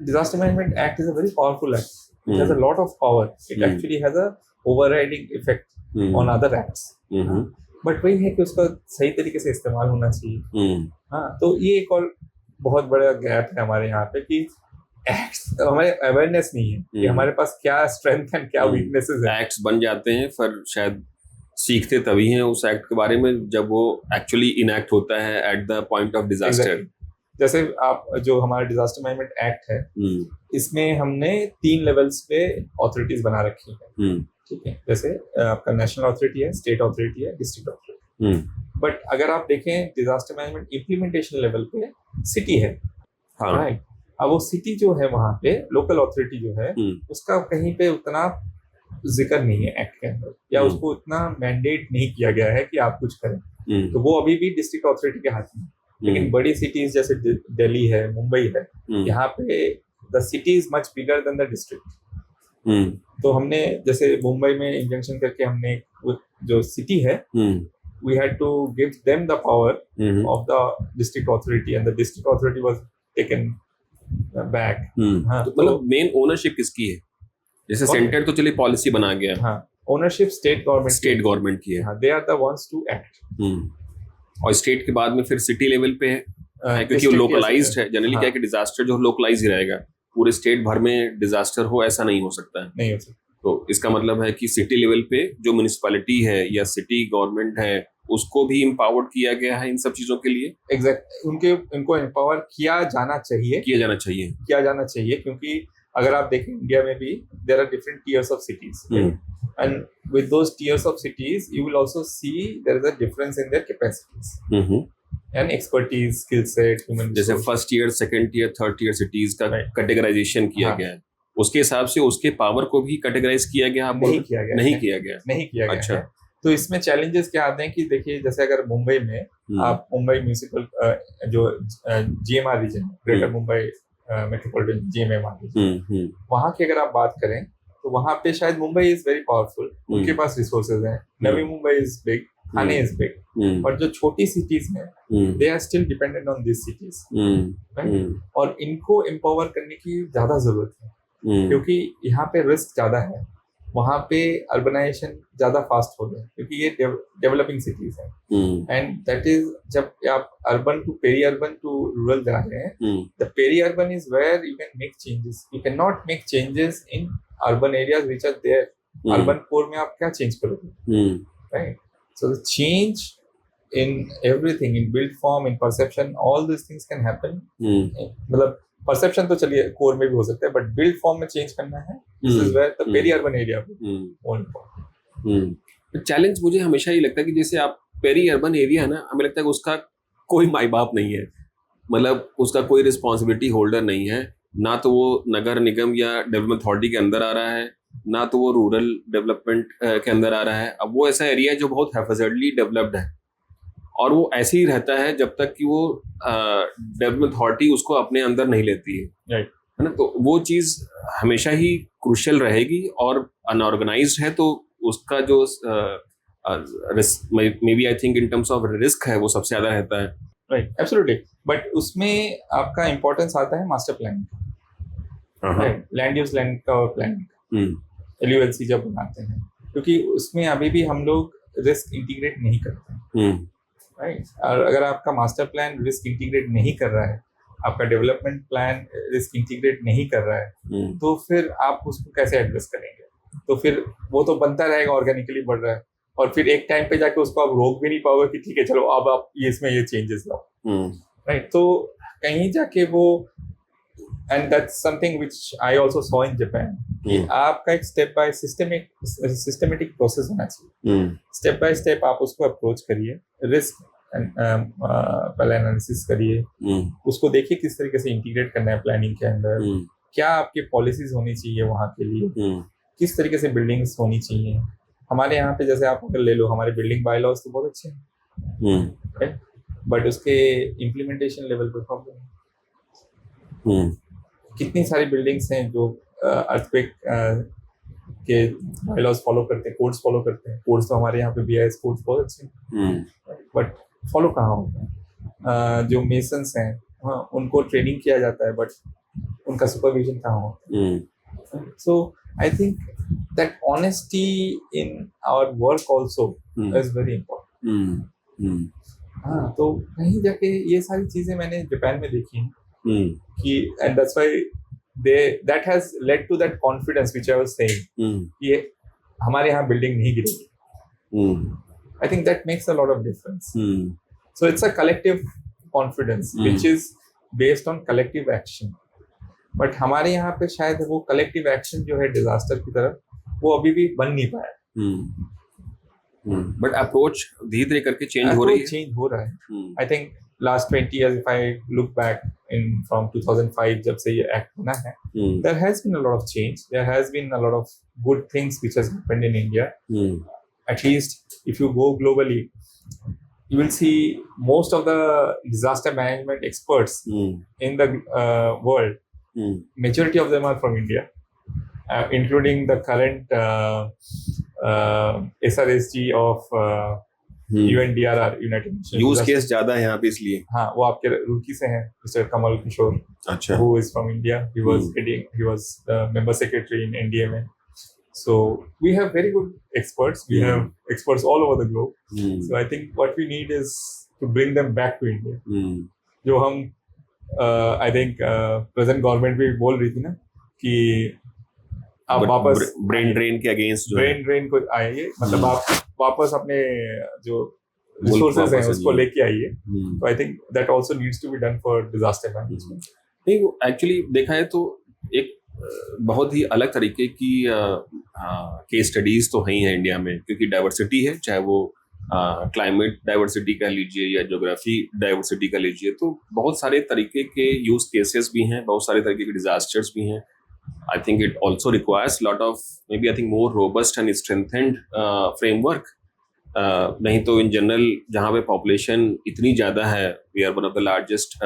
disaster management act is a very powerful act, it has a lot of power, it actually has a overriding effect on other acts, but वही है कि उसका सही तरीके से इस्तेमाल होना चाहिए। हाँ, तो ये एक और बहुत बड़ा गैप है हमारे यहाँ पे कि एक्ट्स, हमारे अवेयरनेस नहीं है कि हमारे पास क्या स्ट्रेंथ एंड क्या वीकनेसेस है। एक्ट्स बन जाते हैं, पर शायद सीखते तभी हैं उस एक्ट के बारे में जब वो एक्चुअली इनएक्ट होता है at the point of disaster. जैसे आप जो हमारा डिजास्टर मैनेजमेंट एक्ट है, इसमें हमने 3 लेवल्स पे अथॉरिटीज बना रखी है, ठीक है? जैसे आपका नेशनल अथॉरिटी है, स्टेट अथॉरिटी है, डिस्ट्रिक्ट अथॉरिटी। बट अगर आप देखें डिजास्टर मैनेजमेंट इम्प्लीमेंटेशन लेवल पे सिटी है, राइट? अब वो सिटी जो है वहाँ पे लोकल अथॉरिटी जो है, उसका कहीं पे उतना जिक्र नहीं है एक्ट के अंदर, या उसको उतना मैंडेट नहीं किया गया है कि आप कुछ करें, तो वो अभी भी डिस्ट्रिक्ट अथॉरिटी के हाथ में। लेकिन बड़ी सिटीज जैसे दिल्ली है, मुंबई है, यहाँ पे the city is much bigger than the district. तो हमने जैसे मुंबई में इंजंक्शन करके हमने जो सिटी है, we had to give them the power of the district authority, and the district authority was taken back. हाँ, तो मतलब मेन ओनरशिप किसकी है? जैसे सेंटर तो चलिए पॉलिसी बना गया, हाँ, ओनरशिप स्टेट गवर्नमेंट की है, हाँ, they are the ones to act. और स्टेट के बाद में फिर सिटी लेवल पे है, क्योंकि वो लोकलाइज्ड है। जनरली क्या है कि डिजास्टर जो लोकलाइज ही रहेगा, पूरे स्टेट भर में डिजास्टर हो ऐसा नहीं हो सकता है, नहीं हो सकता। तो इसका मतलब है कि सिटी लेवल पे जो म्युनिसिपैलिटी है या सिटी गवर्नमेंट है, उसको भी एम्पावर्ड किया गया है इन सब चीजों के लिए। एग्जैक्ट, उनको एम्पावर किया जाना चाहिए, क्योंकि अगर आप देखें इंडिया में भी there are different tiers of cities, and with those tiers of cities you will also see there is a difference in their capacities and expertise, skill set, human. जैसे first year, second year, third year cities का categorisation किया गया है, उसके हिसाब से उसके power को भी कैटेगराइज किया गया? नहीं किया गया। अच्छा, तो इसमें चैलेंजेस क्या आते हैं कि देखिए, जैसे अगर मुंबई में आप मुंबई म्यूनिसिपल जो GMR region, greater Mumbai metropolitan GMR region, वहाँ की अगर आप बात करें तो वहाँ पे शायद मुंबई इज वेरी पावरफुल, उनके पास रिसोर्सेज हैं। Navi Mumbai is big, Thane is big, but जो छोटी cities हैं, they are still dependent on these cities, right? और इनको empower करने की ज़्यादा ज़रूरत है, क्योंकि यहाँ पे risk ज़्यादा है, वहाँ पे urbanization ज़्यादा fast हो गया, क्योंकि ये developing cities हैं, and that is जब आप urban to peri-urban to rural जा रहे हैं, the peri-urban is where you can make changes. You cannot make changes in urban areas which are there. Urban core में आप क्या change करोगे, right? So the change in everything, in built form, in perception, all these things can happen. मतलब perception तो चलिए core में भी हो सकता है, but built form में change करना है. This is where the peri-urban area more important. Challenge मुझे हमेशा ये लगता है कि जैसे आप पेरी अर्बन एरिया है ना, हमें लगता है कि उसका कोई माई बाप नहीं है, मतलब उसका कोई रिस्पॉन्सिबिलिटी होल्डर नहीं है, ना तो वो नगर निगम या डेवलपमेंट अथॉरिटी के अंदर आ रहा है, ना तो वो रूरल डेवलपमेंट के अंदर आ रहा है. अब वो ऐसा एरिया है जो बहुत हैफेजर्डली डेवलप्ड है, और वो ऐसे ही रहता है जब तक कि वो डेवलपमेंट अथॉरिटी उसको अपने अंदर नहीं लेती है, Right. है ना. तो वो चीज़ हमेशा ही क्रूशियल रहेगी, और अनऑर्गेनाइज्ड है तो उसका जो maybe I think in terms of risk है वो सबसे ज़्यादा रहता है. Right, absolutely. But उसमें आपका importance आता है master plan, right? Land use land cover planning, LULC जब बनाते हैं, क्योंकि उसमें अभी भी हम लोग risk integrate नहीं करते हैं, right? और अगर आपका master plan risk integrate नहीं कर रहा है, आपका development plan risk integrate नहीं कर रहा है, तो फिर आप उसको कैसे address करेंगे? तो फिर वो तो बनता रहेगा, ऑर्गेनिकली बढ़ रहा है, और फिर एक टाइम पे जाके उसको आप रोक भी नहीं पाओगे कि ठीक है चलो अब आप ये इसमें ये चेंजेस लाओ, राइट? तो कहीं जाके वो, and that's something which I also saw in Japan, कि आपका एक स्टेप बाय सिस्टमेटिक प्रोसेस होना चाहिए. स्टेप बाय स्टेप आप उसको अप्रोच करिए, रिस्क पहले एनालिसिस करिए, उसको देखिए किस तरीके से इंटीग्रेट करना है प्लानिंग के अंदर, क्या आपकी पॉलिसीज होनी चाहिए वहाँ के लिए, किस तरीके से बिल्डिंग्स होनी चाहिए. हमारे यहाँ पे जैसे आप अगर ले लो, हमारे बिल्डिंग बाय लॉज तो बहुत अच्छे हैं, राइट, बट उसके इम्प्लीमेंटेशन लेवल पे प्रॉब्लम है. कितनी सारी बिल्डिंग्स हैं जो अर्थक्वेक के बाय लॉज फॉलो करते हैं, कोड्स फॉलो करते हैं. कोड्स तो हमारे यहाँ पे BIS कोड्स बहुत अच्छे हैं, बट फॉलो कहाँ होते हैं? जो मेसन्स हैं, हाँ, उनको ट्रेनिंग किया जाता है, बट उनका सुपरविजन कहाँ होता है? So I think that honesty in our work also is very important. हाँ, तो कहीं जाके ये सारी चीजें मैंने जापान में देखी हैं, कि and that's why that has led to that confidence which I was saying, कि हमारे यहाँ बिल्डिंग नहीं गिरेगी. I think that makes a lot of difference. So it's a collective confidence which is based on collective action. But हमारे यहाँ पे शायद वो कलेक्टिव एक्शन जो है डिजास्टर की तरफ, वो अभी भी बन नहीं पाया. बट अप्रोच धीरे धीरे करके चेंज हो रहा है. I think last 20 years if I look back in from 2005 जब से ये एक्ट बना है, there has been a lot of change, there has been a lot of good things which has happened in India. At least if you go globally, you will see most of the disaster management experts in the world, majority of them are from India, including the current SRSG of UNDRR, United Nations. Use case ज्यादा है यहाँ पे इसलिए. हाँ, वो आपके रुड़की से हैं, मिस्टर कमल किशोर. अच्छा. Who is from India. He was the member secretary in NDMA. So we have very good experts. We have experts all over the globe. So I think what we need is to bring them back to India. जो हम I think present government भी बोल रही थी ना कि आप वापस ब्रेन ड्रेन के अगेंस्ट ब्रेन ड्रेन को आइए, मतलब आप वापस अपने जो रिसोर्सेज हैं उसको लेके आइए. तो I think that also needs to be done for disaster management. नहीं, एक्चुअली देखा है तो एक बहुत ही अलग तरीके की केस स्टडीज तो हैं इंडिया में, क्योंकि डाइवर्सिटी है, चाहे वो क्लाइमेट डाइवर्सिटी का लीजिए या ज्योग्राफी डाइवर्सिटी का लीजिए, तो बहुत सारे तरीके के यूज केसेस भी हैं, बहुत सारे तरीके के डिजास्टर्स भी हैं. I think it also requires lot of maybe I think more robust and strengthened framework. नहीं तो इन जनरल जहाँ पे पॉपुलेशन इतनी ज़्यादा है, we are one of the largest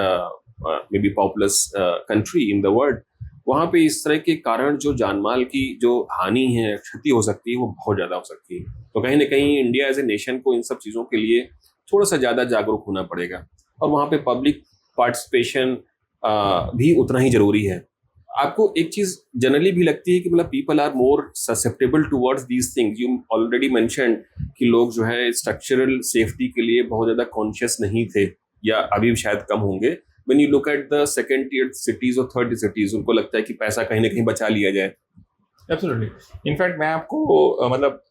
maybe populous country in the world, वहाँ पे इस तरह के कारण जो जानमाल की जो हानि है, क्षति हो सकती है, वो बहुत ज़्यादा हो सकती है. तो कहीं ना कहीं इंडिया एज ए नेशन को इन सब चीज़ों के लिए थोड़ा सा ज़्यादा जागरूक होना पड़ेगा, और वहाँ पे पब्लिक पार्टिसिपेशन भी उतना ही जरूरी है। आपको एक चीज जनरली भी लगती है कि मतलब people are more susceptible towards these things, you already mention कि लोग जो है स्ट्रक्चरल सेफ्टी के लिए बहुत ज्यादा कॉन्शियस नहीं थे, या अभी शायद कम होंगे। When you look at the second tier cities और थर्ड टियर सिटीज, उनको लगता है कि पैसा कहीं ना कहीं बचा लिया जाए। एब्सोल्युटली। इनफैक्ट मैं आपको मतलब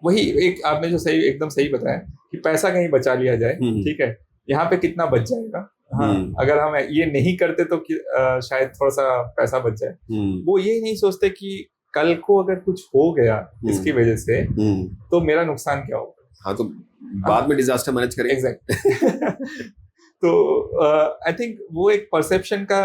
वही एक आपने जो सही एकदम सही बताया कि पैसा कहीं बचा लिया जाए, ठीक है, यहाँ पे कितना बच जाएगा। हाँ, अगर हम ये नहीं करते तो शायद थोड़ा सा पैसा बच जाए। वो ये नहीं सोचते कि कल को अगर कुछ हो गया इसकी वजह से तो मेरा नुकसान क्या होगा। हाँ, तो बाद में डिजास्टर मैनेज करेंगे। एग्जैक्ट। तो आई थिंक वो एक परसेप्शन का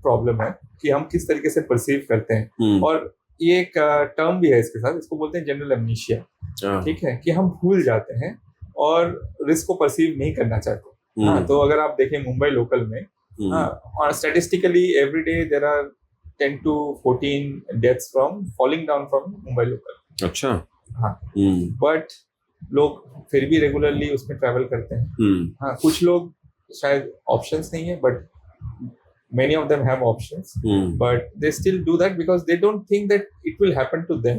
प्रॉब्लम है कि हम किस तरीके से परसीव करते हैं। और ये एक टर्म भी है इसके साथ, इसको बोलते हैं जनरल एमनीशिया। ठीक है, कि हम भूल जाते हैं और रिस्क को परसीव नहीं करना चाहते। हाँ, तो अगर आप देखें मुंबई लोकल में, और statistically every day there are 10 to 14 deaths from falling down from Mumbai local. अच्छा। हाँ, बट लोग फिर भी रेगुलरली उसमें ट्रैवल करते हैं। हाँ, कुछ लोग शायद ऑप्शंस नहीं है, but many of them have options, but they still do that because they don't think that it will happen to them.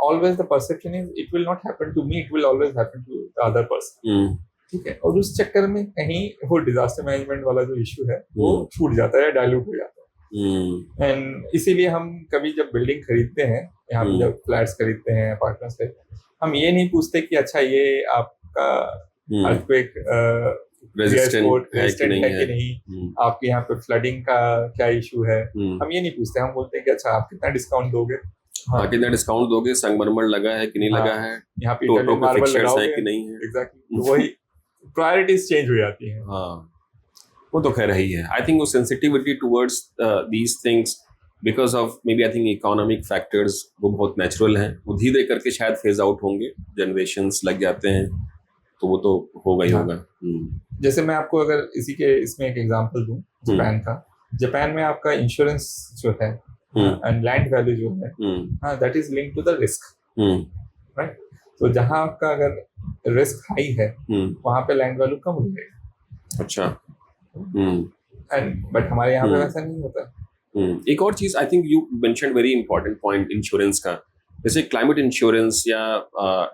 Always the perception is it will not happen to me, it will always happen to the other person. ठीक है, और उस चक्कर में कहीं वो disaster management वाला जो इशू है वो छूट जाता है, डाइल्यूट हो जाता है। एंड इसीलिए हम कभी जब बिल्डिंग खरीदते हैं, यहाँ पे जब फ्लैट्स खरीदते हैं, अपार्टमेंट्स खरीदते हैं, हम ये नहीं पूछते कि अच्छा ये आपका अर्थक्वेक रेजिस्टेंट है कि नहीं, आपके यहाँ पे फ्लडिंग का क्या इशू है, हम ये नहीं पूछते। हम बोलते हैं कि अच्छा आप कितना डिस्काउंट दोगे, हाँ, कितना डिस्काउंट दोगे, संगमरमर लगा है कि नहीं लगा है, यहाँ पे मार्बल लगाओगे कि नहीं है। एग्जैक्टली, तो वही प्रायोरिटीज चेंज हो जाती हैं। हाँ, वो तो खैर ही है। आई थिंक वो sensitivity towards these things because of maybe I think economic factors वो बहुत नेचुरल हैं, वो धीरे करके शायद फेज आउट होंगे, जनरेशंस लग जाते हैं तो वो तो होगा ही होगा। जैसे मैं आपको अगर इसी के इसमें एक एग्जांपल दूं जापान का, जापान में आपका इंश्योरेंस जो है एंड लैंड वैल्यू जो है, हाँ, that is linked to the risk, right. तो जहां आपका अगर रिस्क हाई है वहां पे लैंड वैल्यू कम हो जाएगी। अच्छा। एंड बट हमारे यहाँ पे वैसा नहीं होता। एक और चीज I think you mentioned very important point insurance का, जैसे क्लाइमेट इंश्योरेंस या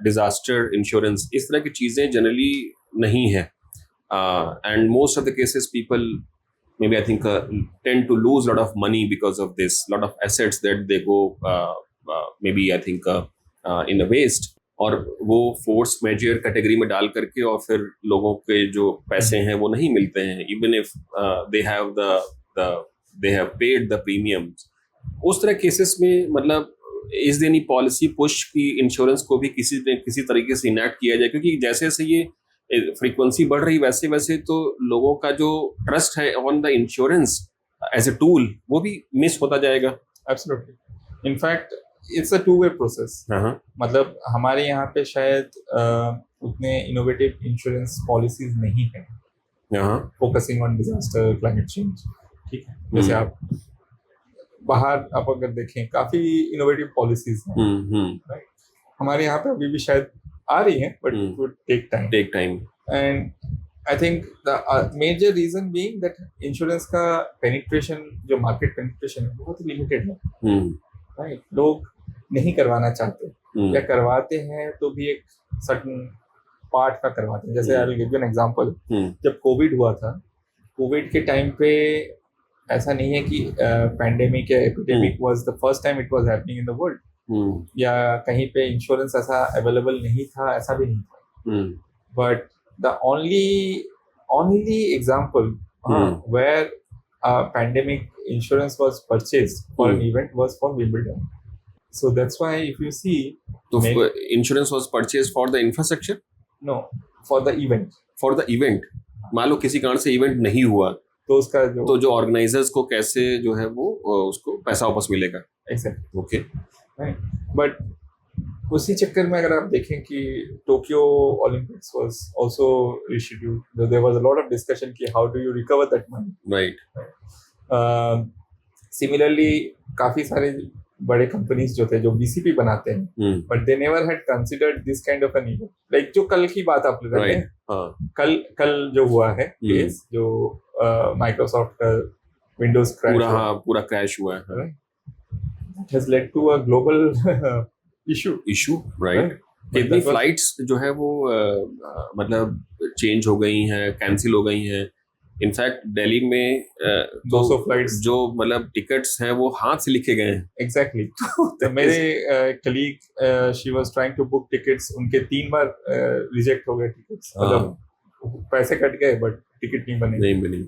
डिजास्टर इंश्योरेंस, इस तरह की चीजें जनरली नहीं है, and most of the cases people maybe I think tend to lose a lot of money because of this, lot of assets that they go maybe I think in a waste, और वो force major category में डाल करके और फिर लोगों के जो पैसे हैं वो नहीं मिलते हैं, even if they have paid the premiums। उस तरह केसेस में मतलब is there any policy push कि इंश्योरेंस को भी किसी तरीके से इनैक्ट किया जाए, क्योंकि जैसे जैसे ये फ्रीक्वेंसी बढ़ रही वैसे वैसे तो लोगों का जो ट्रस्ट है on the insurance as a tool वो भी मिस होता जाएगा। Absolutely, in fact it's a two way process. मतलब हमारे यहाँ पे शायद उतने इनोवेटिव इंश्योरेंस पॉलिसीज नहीं है focusing on disaster climate change. ठीक है, जैसे आप बाहर आप अगर देखें काफी इनोवेटिव पॉलिसीज हैं, राइट। हमारे यहाँ पे अभी भी शायद आ रही हैं, but it would take time. And I think the major reason being that insurance का पेनिट्रेशन, जो मार्केट पेनिट्रेशन है, बहुत लिमिटेड है, राइट। लोग नहीं करवाना चाहते, या करवाते हैं तो भी एक सर्टेन पार्ट का करवाते हैं। जैसे I will give you an example, जब कोविड हुआ था, कोविड के टाइम पे ऐसा नहीं है कि पैंडेमिक या epidemic was the first time it was happening in the world, या कहीं पे इंश्योरेंस ऐसा अवेलेबल नहीं था, ऐसा भी नहीं था। But the only example where pandemic insurance was purchased for an event was for Wimbledon. So that's why if you see, तो insurance was purchased for the infrastructure? No, for the event. For the event. मान लो किसी कारण से event नहीं हुआ तो उसका जो ऑर्गेनाइजर्स को कैसे जो है वो उसको पैसा वापस मिलेगा। Exactly, okay, right. बट उसी चक्कर में अगर आप देखें कि Tokyo Olympics was also rescheduled, there was a lot of discussion कि how do you recover that money, right. Similarly काफी सारे बड़े कंपनीज जो थे जो बीसीपी बनाते हैं, hmm, but they never had considered this kind of an event. Like जो कल की बात आप ले रहे राइट, हैं, हाँ, कल कल जो हुआ है केस, जो माइक्रोसॉफ्ट का विंडोज क्रैश पूरा, हुआ, हाँ, पूरा क्रैश हुआ है, right? It has led to a global issue, issue, right. right? But कितनी that was- फ्लाइट्स जो है वो मतलब चेंज हो गई हैं, कैंसिल हो गई हैं। इनफैक्ट दिल्ली में 200 फ्लाइट्स, जो मतलब टिकट्स हैं वो हाथ से लिखे गए हैं। एग्जैक्टली। तो मेरे colleague she was trying to book tickets, उनके 3 बार रिजेक्ट हो गए टिकट्स, मतलब पैसे कट गए बट टिकट नहीं बने। नहीं बनी।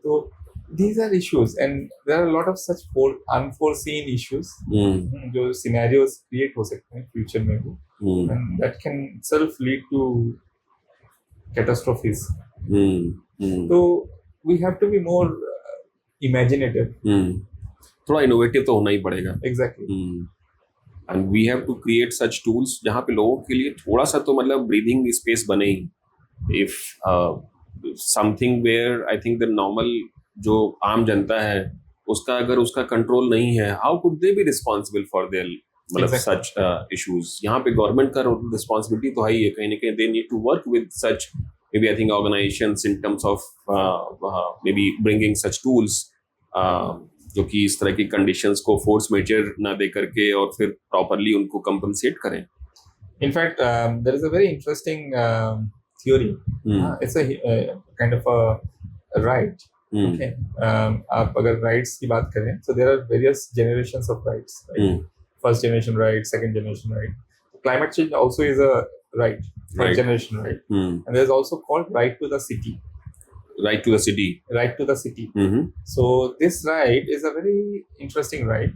तो these are issues and there are a lot of such unforeseen issues जो scenarios create हो सकते हैं फ्यूचर में भी, and that can itself lead to catastrophes. तो we have to be more imaginative. थोड़ा इनोवेटिव तो होना ही पड़ेगा। Exactly. And we have to create such tools जहाँ पे लोगों के लिए थोड़ा सा तो मतलब ब्रीदिंग स्पेस बने ही। If something where I think the normal जो आम जनता है उसका अगर उसका कंट्रोल नहीं है, how could they be responsible for their मतलब Exactly. सच इश्यूज। यहाँ पे गवर्नमेंट का रिस्पॉन्सिबिलिटी तो है ही है, कहीं ना कहीं they need to work with such maybe I think organizations in terms of maybe bringing such tools जो कि इस तरह की कंडीशंस को फोर्स मेजर ना दे करके और फिर प्रॉपरली उनको कंपनसेट करें। In fact, there is a very interesting theory. It's a kind of a right. Okay. आप अगर rights की बात करें, so there are various generations of rights. Right? First generation right, second generation right. Climate change also is a right, first generation right. And there's also called right to the city. Right to the city. Right to the city. So this right is a very interesting right.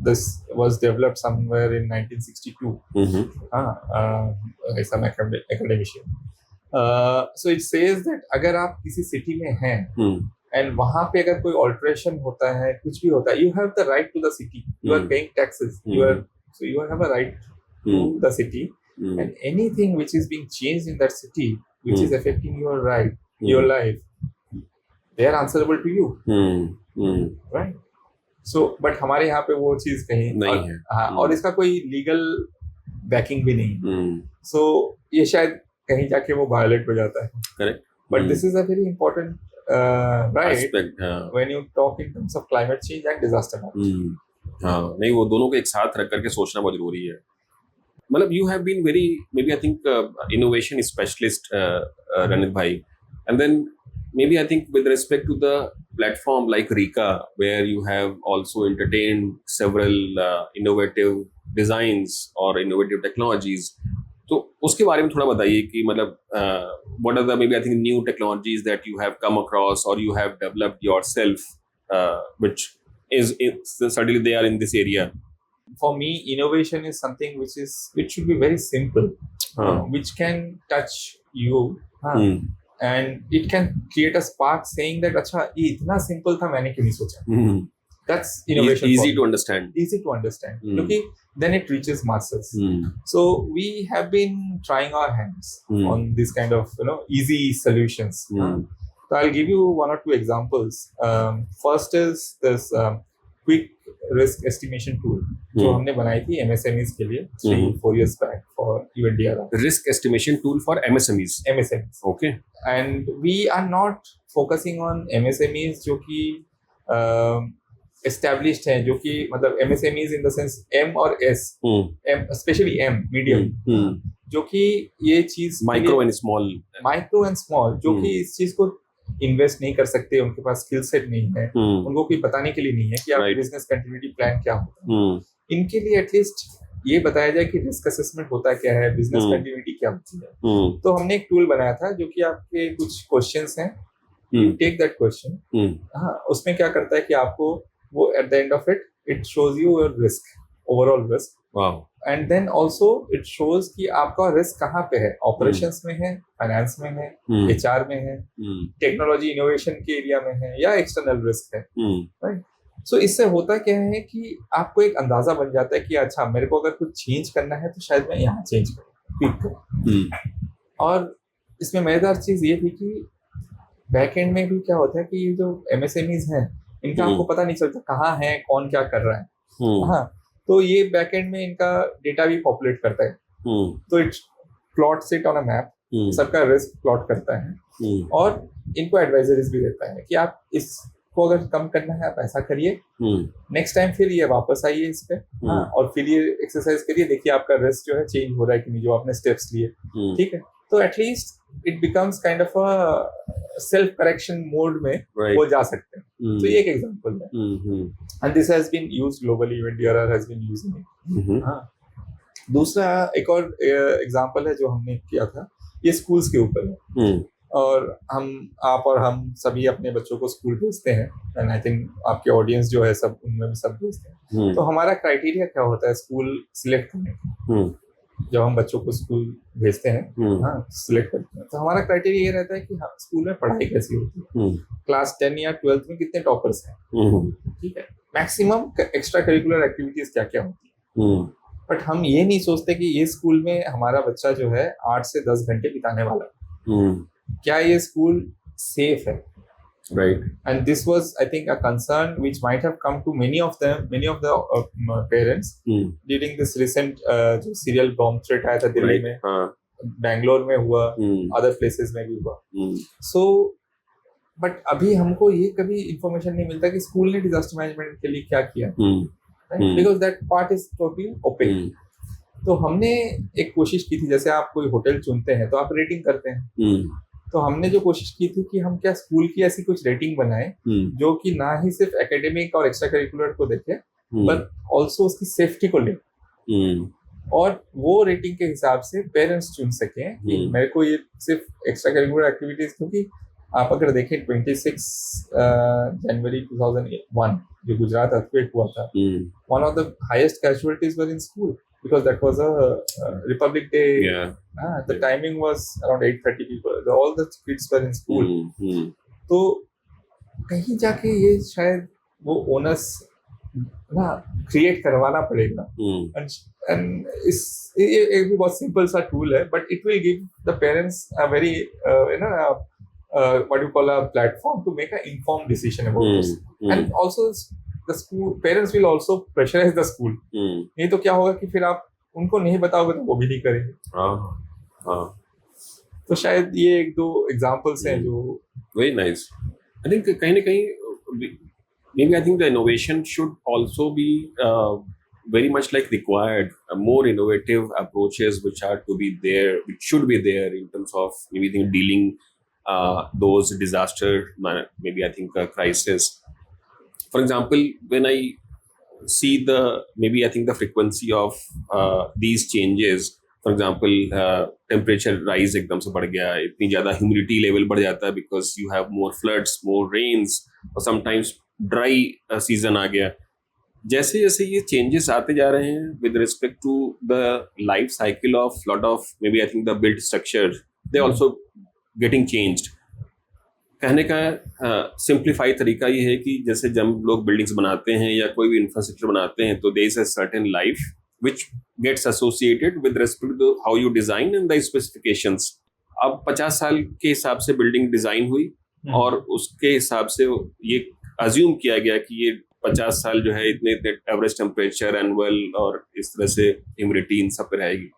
This was developed somewhere in 1962. Some academician. So it says that अगर आप किसी city में हैं and वहाँ पे अगर कोई alteration होता है, कुछ भी होता है, you have the right to the city. You are paying taxes. So you have a right to the city. And anything which is being changed in that city, which is affecting your right, your life, they are answerable to you. Right? So, but हमारे यहाँ पे वो चीज कहीं नहीं है। हाँ, और इसका कोई लीगल बैकिंग भी नहीं। So ये शायद कहीं जाके वो वायलेट हो जाता है। Correct. But this is a very important right Aspect, when you talk in terms of climate change and disaster management. हाँ, नहीं वो दोनों को एक साथ रख करके सोचना बहुत जरूरी है। मतलब you have been very maybe I think innovation specialist Ranit bhai, and then maybe I think with respect to the platform like Rika where you have also entertained several innovative designs or innovative technologies, तो उसके बारे में थोड़ा बताइए कि मतलब what are the maybe I think new technologies that you have come across or you have developed yourself which is certainly they are in this area. For me, innovation is something which should be very simple, which can touch you, and it can create a spark saying that अच्छा ये इतना simple था मैंने क्यों नहीं सोचा। That's innovation. Easy to understand. Easy to understand. Because then it reaches masses. So we have been trying our hands on this kind of easy solutions. So I'll give you one or two examples. First is this quick risk estimation tool जो हमने बनाई थी MSMEs के लिए 3-4 years back for UNDRR. Risk estimation tool for MSMEs. MSMEs. Okay. And we are not focusing on MSMEs जो कि established हैं, जो कि मतलब MSMEs in the sense M और S, M especially M medium, जो कि ये चीज माइक्रो एंड स्मॉल जो कि इस चीज को इन्वेस्ट नहीं कर सकते, उनके पास स्किल सेट नहीं है, उनको कोई बताने के लिए नहीं है कि आप बिजनेस कंटिन्यूटी प्लान क्या होता है। इनके लिए एटलीस्ट ये बताया जाए कि रिस्क असेसमेंट होता क्या है, बिजनेस कंटिन्यूटी क्या होती है। तो हमने एक टूल बनाया था जो कि आपके कुछ क्वेश्चंस हैं, यू टेक दैट क्वेश्चन, हाँ उसमें क्या करता है कि आपको वो at the end of it shows you your risk, overall risk, and then also it shows कि आपका रिस्क कहाँ पे है, ऑपरेशंस में है, फाइनेंस में है, HR में है, टेक्नोलॉजी इनोवेशन के एरिया में है, या एक्सटर्नल रिस्क है, राइट। सो इससे होता क्या है कि आपको एक अंदाजा बन जाता है कि अच्छा मेरे को अगर कुछ चेंज करना है तो शायद मैं यहाँ चेंज करूँ। और इसमें मजेदार चीज ये थी कि बैक एंड में भी क्या होता है कि ये जो MSMEs हैं इनका आपको पता नहीं चलता कहाँ है, कौन क्या कर रहा है। हाँ, तो ये बैकएंड में इनका डेटा भी पॉपुलेट करता है, तो it plots it on a map, सबका रिस्क प्लॉट करता है और इनको एडवाइजरीज भी देता है कि आप इसको अगर कम करना है आप ऐसा करिए, नेक्स्ट टाइम फिर ये वापस आइए इस पे, हाँ, और फिर ये एक्सरसाइज करिए, देखिए आपका रिस्क जो है चेंज हो रहा है कि नहीं, जो आपने स्टेप्स लिए, ठीक है। तो at least it becomes kind of a self correction mode में वो जा सकते हैं। तो ये एक एग्जांपल है, and this has been used globally, even DRR has been using it. हाँ, दूसरा एक और एग्जांपल है जो हमने किया था, ये स्कूल्स के ऊपर है, और आप और हम सभी अपने बच्चों को स्कूल भेजते हैं, एंड आई थिंक आपके ऑडियंस जो है सब उनमें भी सब भेजते हैं। तो हमारा क्राइटेरिया क्या होता है स्कूल सिलेक्ट करने का? जब हम बच्चों को स्कूल भेजते हैं, हाँ, सिलेक्ट करते हैं, तो हमारा क्राइटेरिया ये रहता है कि हाँ, स्कूल में पढ़ाई कैसी होती है, क्लास 10 या 12th में कितने टॉपर्स हैं, ठीक है, मैक्सिमम एक्स्ट्रा करिकुलर एक्टिविटीज क्या क्या होती है। बट हम ये नहीं सोचते कि ये स्कूल में हमारा बच्चा जो है 8 से 10 घंटे बिताने वाला है, क्या ये स्कूल सेफ है, right? And this was, I think, a concern which might have come to many of the parents during this recent जो serial bomb threat आया था दिल्ली में, बैंगलोर में हुआ, other places में भी हुआ। So, but अभी हमको ये कभी information नहीं मिलता कि स्कूल ने disaster management के लिए क्या किया, right? Because that part is totally opaque। तो हमने एक कोशिश की थी, जैसे आप कोई होटल चुनते हैं तो आप रेटिंग करते हैं, तो हमने जो कोशिश की थी कि हम क्या स्कूल की ऐसी कुछ रेटिंग बनाएं जो कि ना ही सिर्फ एकेडमिक और एक्स्ट्रा करिकुलर को देखे, बट ऑल्सो उसकी सेफ्टी को ले, और वो रेटिंग के हिसाब से पेरेंट्स चुन सकें कि मेरे को ये सिर्फ एक्स्ट्रा करिकुलर एक्टिविटीज, क्योंकि आप अगर देखें 26 जनवरी 2001 जो गुजरात अर्थक्वेक हुआ था, one of the highest casualties were in school, because that was a Republic Day. Yeah. The timing was around 8:30 people. All the kids were in school. तो कहीं जाके ये शायद वो ओनस ना क्रिएट करवाना पड़ेगा, and ये एक भी बहुत सिंपल सा टूल है, but it will give the parents a very what you call a platform to make an informed decision about this, and also the school parents will also pressurize the school। नहीं तो क्या होगा कि फिर आप उनको नहीं बताओगे तो वो भी नहीं करेंगे। तो शायद ये एक दो एग्जांपल्स हैं जो very nice। I think कहीं ना कहीं maybe I think the innovation should also be very much like required, more innovative approaches which are to be there, which should be there in terms of maybe dealing those disaster, maybe I think crisis. For example, when I see the frequency of these changes, for example, temperature rise एकदम से बढ़ गया, इतनी ज़्यादा humidity level बढ़ जाता है because you have more floods, more rains, और sometimes dry season आ गया। जैसे जैसे ये changes आते जा रहे हैं with respect to the life cycle of lot of maybe I think the built structure, they also getting changed। कहने का सिंप्लीफाई तरीका ये है कि जैसे जब लोग बिल्डिंग्स बनाते हैं या कोई भी इंफ्रास्ट्रक्चर बनाते हैं, तो there is a certain life which gets associated with respect to how you design and the specifications. अब 50 साल के हिसाब से बिल्डिंग डिजाइन हुई और उसके हिसाब से ये अज्यूम किया गया कि ये 50 साल जो है इतने एवरेज टेम्परेचर एनुअल और इस तरह से ह्यूमिडिटी इन सब पे रहेगी।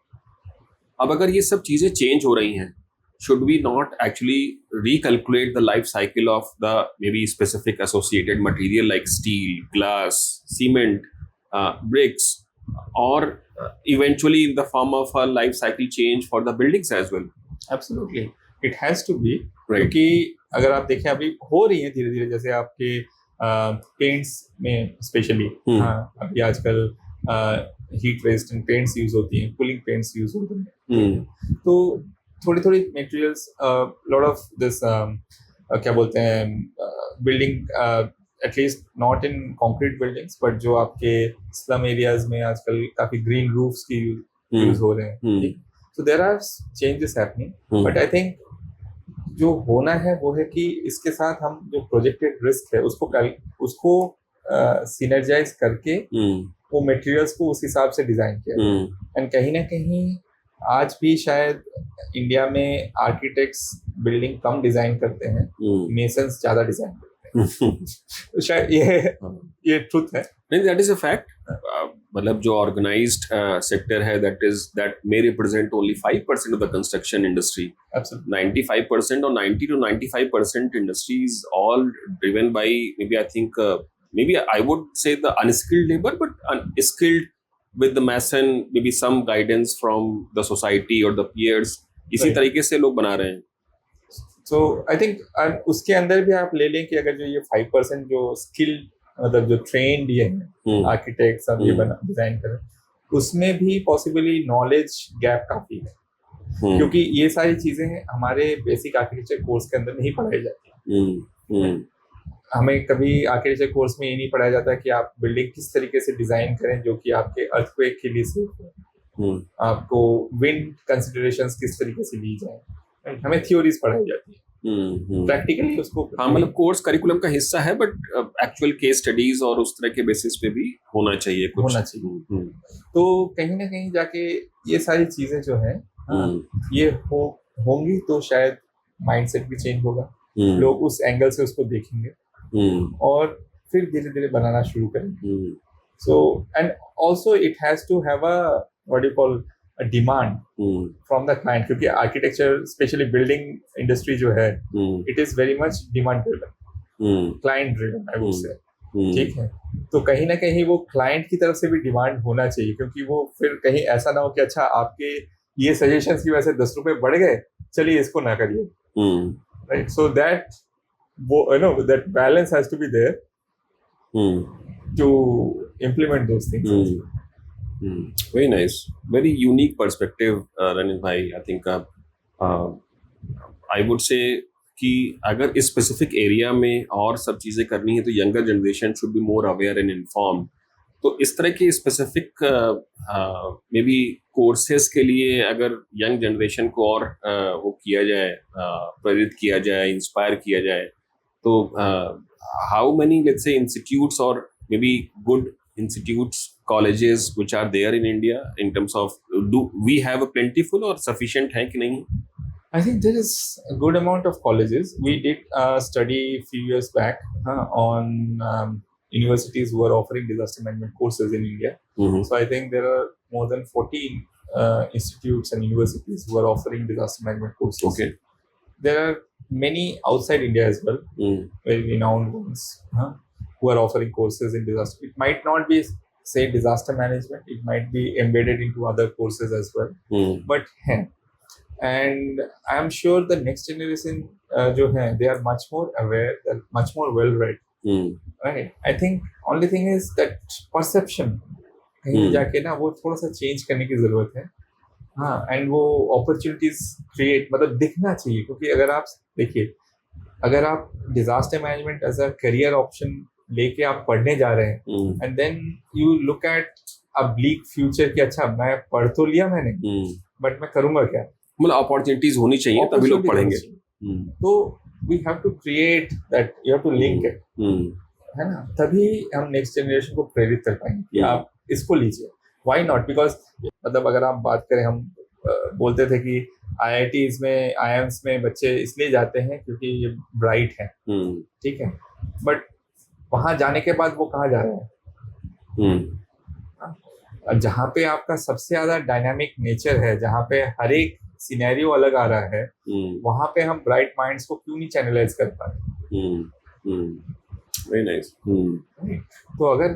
अब अगर ये सब चीजें चेंज हो रही हैं, should we not actually recalculate the life cycle of the maybe specific associated material like steel, glass, cement, bricks, or eventually in the form of a life cycle change for the buildings as well? Absolutely, it has to be, क्योंकि अगर आप देखें अभी हो रही है धीरे धीरे, जैसे आपके पेंट्स में स्पेशली अभी आजकल हीट रेजिस्टेंट पेंट्स यूज होती हैं, कूलिंग पेंट्स यूज होते हैं, तो थोड़ी थोड़ी मटेरियल्स, लॉट ऑफ दिस क्या बोलते हैं building, at least not in concrete buildings, but जो आपके स्लम एरियाज में आजकल काफी ग्रीन रूफ्स की यूज हो रहे हैं। So there are changes happening, but I think जो होना है वो है कि इसके साथ हम जो प्रोजेक्टेड रिस्क है उसको सिनर्जाइज करके वो मटेरियल्स को उस हिसाब से डिजाइन किया जाए। एंड कहीं ना कहीं आज भी शायद इंडिया में आर्किटेक्ट्स बिल्डिंग कम डिजाइन करते हैं, मेसन्स ज्यादा डिजाइन करते हैं। तो शायद ये ट्रुथ है। नहीं, दैट इज अ फैक्ट. मतलब जो ऑर्गेनाइज्ड सेक्टर है, that may represent only 5% of the construction industry. Absolutely. 95% or 90 to 95% industry is all driven by, maybe I think, maybe I would say the unskilled labor, but skilled with the mason, maybe some guidance from the society or the peers. इसी Right. तरीके से लोग बना रहे हैं. सो I think उसके अंदर भी आप ले लें कि अगर जो ये 5% जो स्किल मतलब जो ट्रेंड ये है आर्किटेक्ट सब ये बना डिजाइन करें, उसमें भी पॉसिबली नॉलेज गैप काफी है. क्योंकि ये सारी चीजें हमारे बेसिक आर्किटेक्चर कोर्स के अंदर नहीं पढ़ाई जाती. हमें कभी आर्किटेक्चर कोर्स में ये नहीं पढ़ाया जाता कि आप बिल्डिंग किस तरीके से डिजाइन करें जो कि आपके अर्थक्वेक के लिए सेफ हो, आपको विंड कंसिडरेशंस किस तरीके से ली जाए. हमें थ्योरीज पढ़ाई जाती है, प्रैक्टिकली उसको हाँ, मतलब कोर्स करिकुलम का हिस्सा है, बट एक्चुअल केस स्टडीज और उस तरह के बेसिस पे भी होना चाहिए कुछ. होना चाहिए. तो कहीं ना कहीं जाके ये सारी चीजें जो है ये होंगी तो शायद माइंडसेट भी चेंज होगा. लोग उस एंगल से उसको देखेंगे और फिर धीरे धीरे बनाना शुरू करेंगे. So and also it has to have a what you call a demand from the client, क्योंकि आर्किटेक्चर स्पेशली बिल्डिंग इंडस्ट्री जो है it is very much demand driven, client driven I would say. ठीक है, तो कहीं ना कहीं वो क्लाइंट की तरफ से भी डिमांड होना चाहिए, क्योंकि वो फिर कहीं ऐसा ना हो कि अच्छा आपके ये सजेशंस की वजह से 10 रुपए बढ़ गए, चलिए इसको ना करिए. राइट, सो दैट वो that balance has to be there to implement those things. Very nice, very unique perspective, Ranit bhai. I think I would say कि अगर इस स्पेसिफिक एरिया में और सब चीज़ें करनी है तो younger generation should be more aware and inform. तो इस तरह के स्पेसिफिक मे बी कोर्सेज के लिए अगर यंग जनरेशन को और वो किया जाए, प्रेरित किया जाए, इंस्पायर किया जाए, तो how many let's say institutes और maybe good institutes, colleges which are there in India in terms of, do we have a plentiful or sufficient है कि नहीं? I think there is a good amount of colleges. We did a study a few years back on universities who are offering disaster management courses in India. So I think there are more than 14 institutes and universities who are offering disaster management courses. Okay. There are many outside India as well, very renowned ones. Who are offering courses in disaster. It might not be, say, disaster management. It might be embedded into other courses as well. But and I'm sure the next generation, जो है, they are much more aware, they're much more well-read. Right. I think only thing is that perception. कहीं जाके ना वो थोड़ा सा change करने की जरूरत है. हाँ, and वो opportunities create, मतलब दिखना चाहिए, क्योंकि अगर आप देखिए, अगर आप disaster management as a career option लेके आप पढ़ने जा रहे हैं and then you look at a bleak future कि अच्छा मैं पढ़ तो लिया मैंने, बट मैं करूंगा क्या. मतलब अपॉर्चुनिटीज होनी चाहिए तभी लोग पढ़ेंगे. तो we have to create that, you have to link it, है ना, तभी हम नेक्स्ट जनरेशन को प्रेरित कर पाएंगे कि आप इसको लीजिए. व्हाई नॉट, बिकॉज मतलब अगर आप बात करें, हम बोलते थे कि IITs में IIMs में बच्चे इसलिए जाते हैं क्योंकि ये ब्राइट है. ठीक है, बट वहां जाने के बाद वो कहाँ जा रहे हैं? जहाँ पे आपका सबसे ज्यादा डायनामिक नेचर है, जहाँ पे हर एक सिनेरियो अलग आ रहा है, वहां पे हम ब्राइट माइंड्स को क्यों नहीं चैनलाइज कर पा रहे? Very nice. तो अगर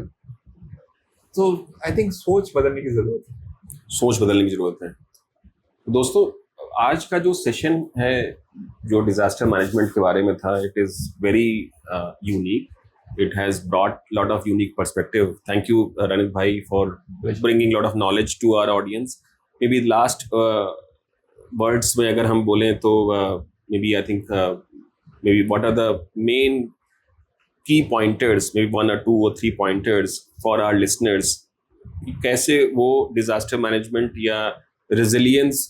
तो आई थिंक सोच बदलने की जरूरत है. सोच बदलने की जरूरत है. दोस्तों, आज का जो सेशन है जो डिजास्टर मैनेजमेंट के बारे में था, it is very unique. It has brought a lot of unique perspective. Thank you, Ranit bhai, for bringing a lot of knowledge to our audience. Maybe last words में अगर हम बोलें तो maybe I think maybe what are the main key pointers, maybe 1 or 2 or 3 pointers for our listeners, कैसे वो disaster management या resilience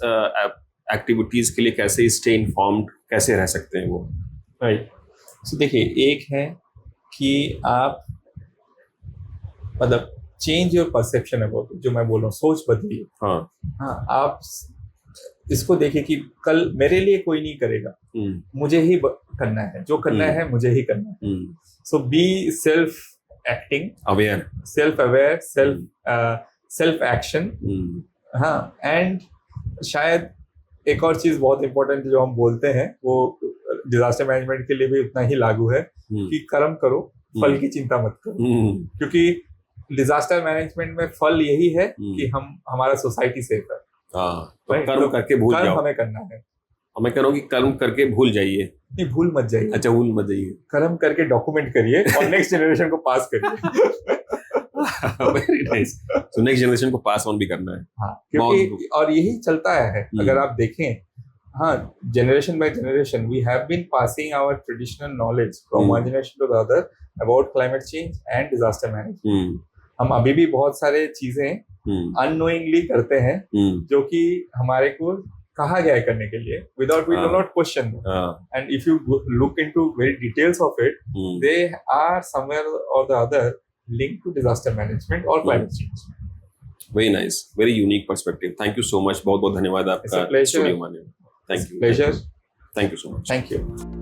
activities के लिए कैसे stay informed, कैसे रह सकते हैं वो. Right. So देखिए, एक है कि आप मतलब चेंज योर परसेप्शन अबाउट, जो मैं बोल रहा हूँ, सोच बदलिए. हाँ, आप इसको देखिए कि कल मेरे लिए कोई नहीं करेगा, मुझे ही करना है, जो करना है मुझे ही करना है. So be self acting, aware. Self aware, self action. हाँ, एंड शायद एक और चीज बहुत इंपॉर्टेंट जो हम बोलते हैं वो डिजास्टर मैनेजमेंट के लिए भी उतना ही लागू है कि कर्म करो, फल की चिंता मत करो. क्योंकि डिजास्टर मैनेजमेंट में फल यही है कि हमारा सोसाइटी सेफ है. तो कर्म करके भूल जाओ. हमें करना है. हमें करो कि कर्म करके भूल जाइए. नहीं, भूल मत जाइए. अच्छा, भूल मत जाइए. कर्म करके डॉक्यूमेंट करिए और नेक्स्ट जनरेशन को पास करिए. Very nice. तो नेक्स्ट जनरेशन को पास ऑन भी करना है. हाँ, क्योंकि और यही चलता है. अगर आप देखें, हाँ, generation by generation we have been passing our traditional knowledge from one generation to the other about climate change and disaster management. हम अभी भी बहुत सारे चीजें अननोइंगली करते हैं जो कि हमारे को कहा गया है करने के लिए, without we do not question. And if you look into very details of it, they are somewhere और the other linked to disaster management or climate change. Very nice, very unique perspective. Thank you so much. बहुत बहुत धन्यवाद आपका. It's a pleasure. Studio में आने में. Thank you. Pleasure. Thank you so much. Thank you.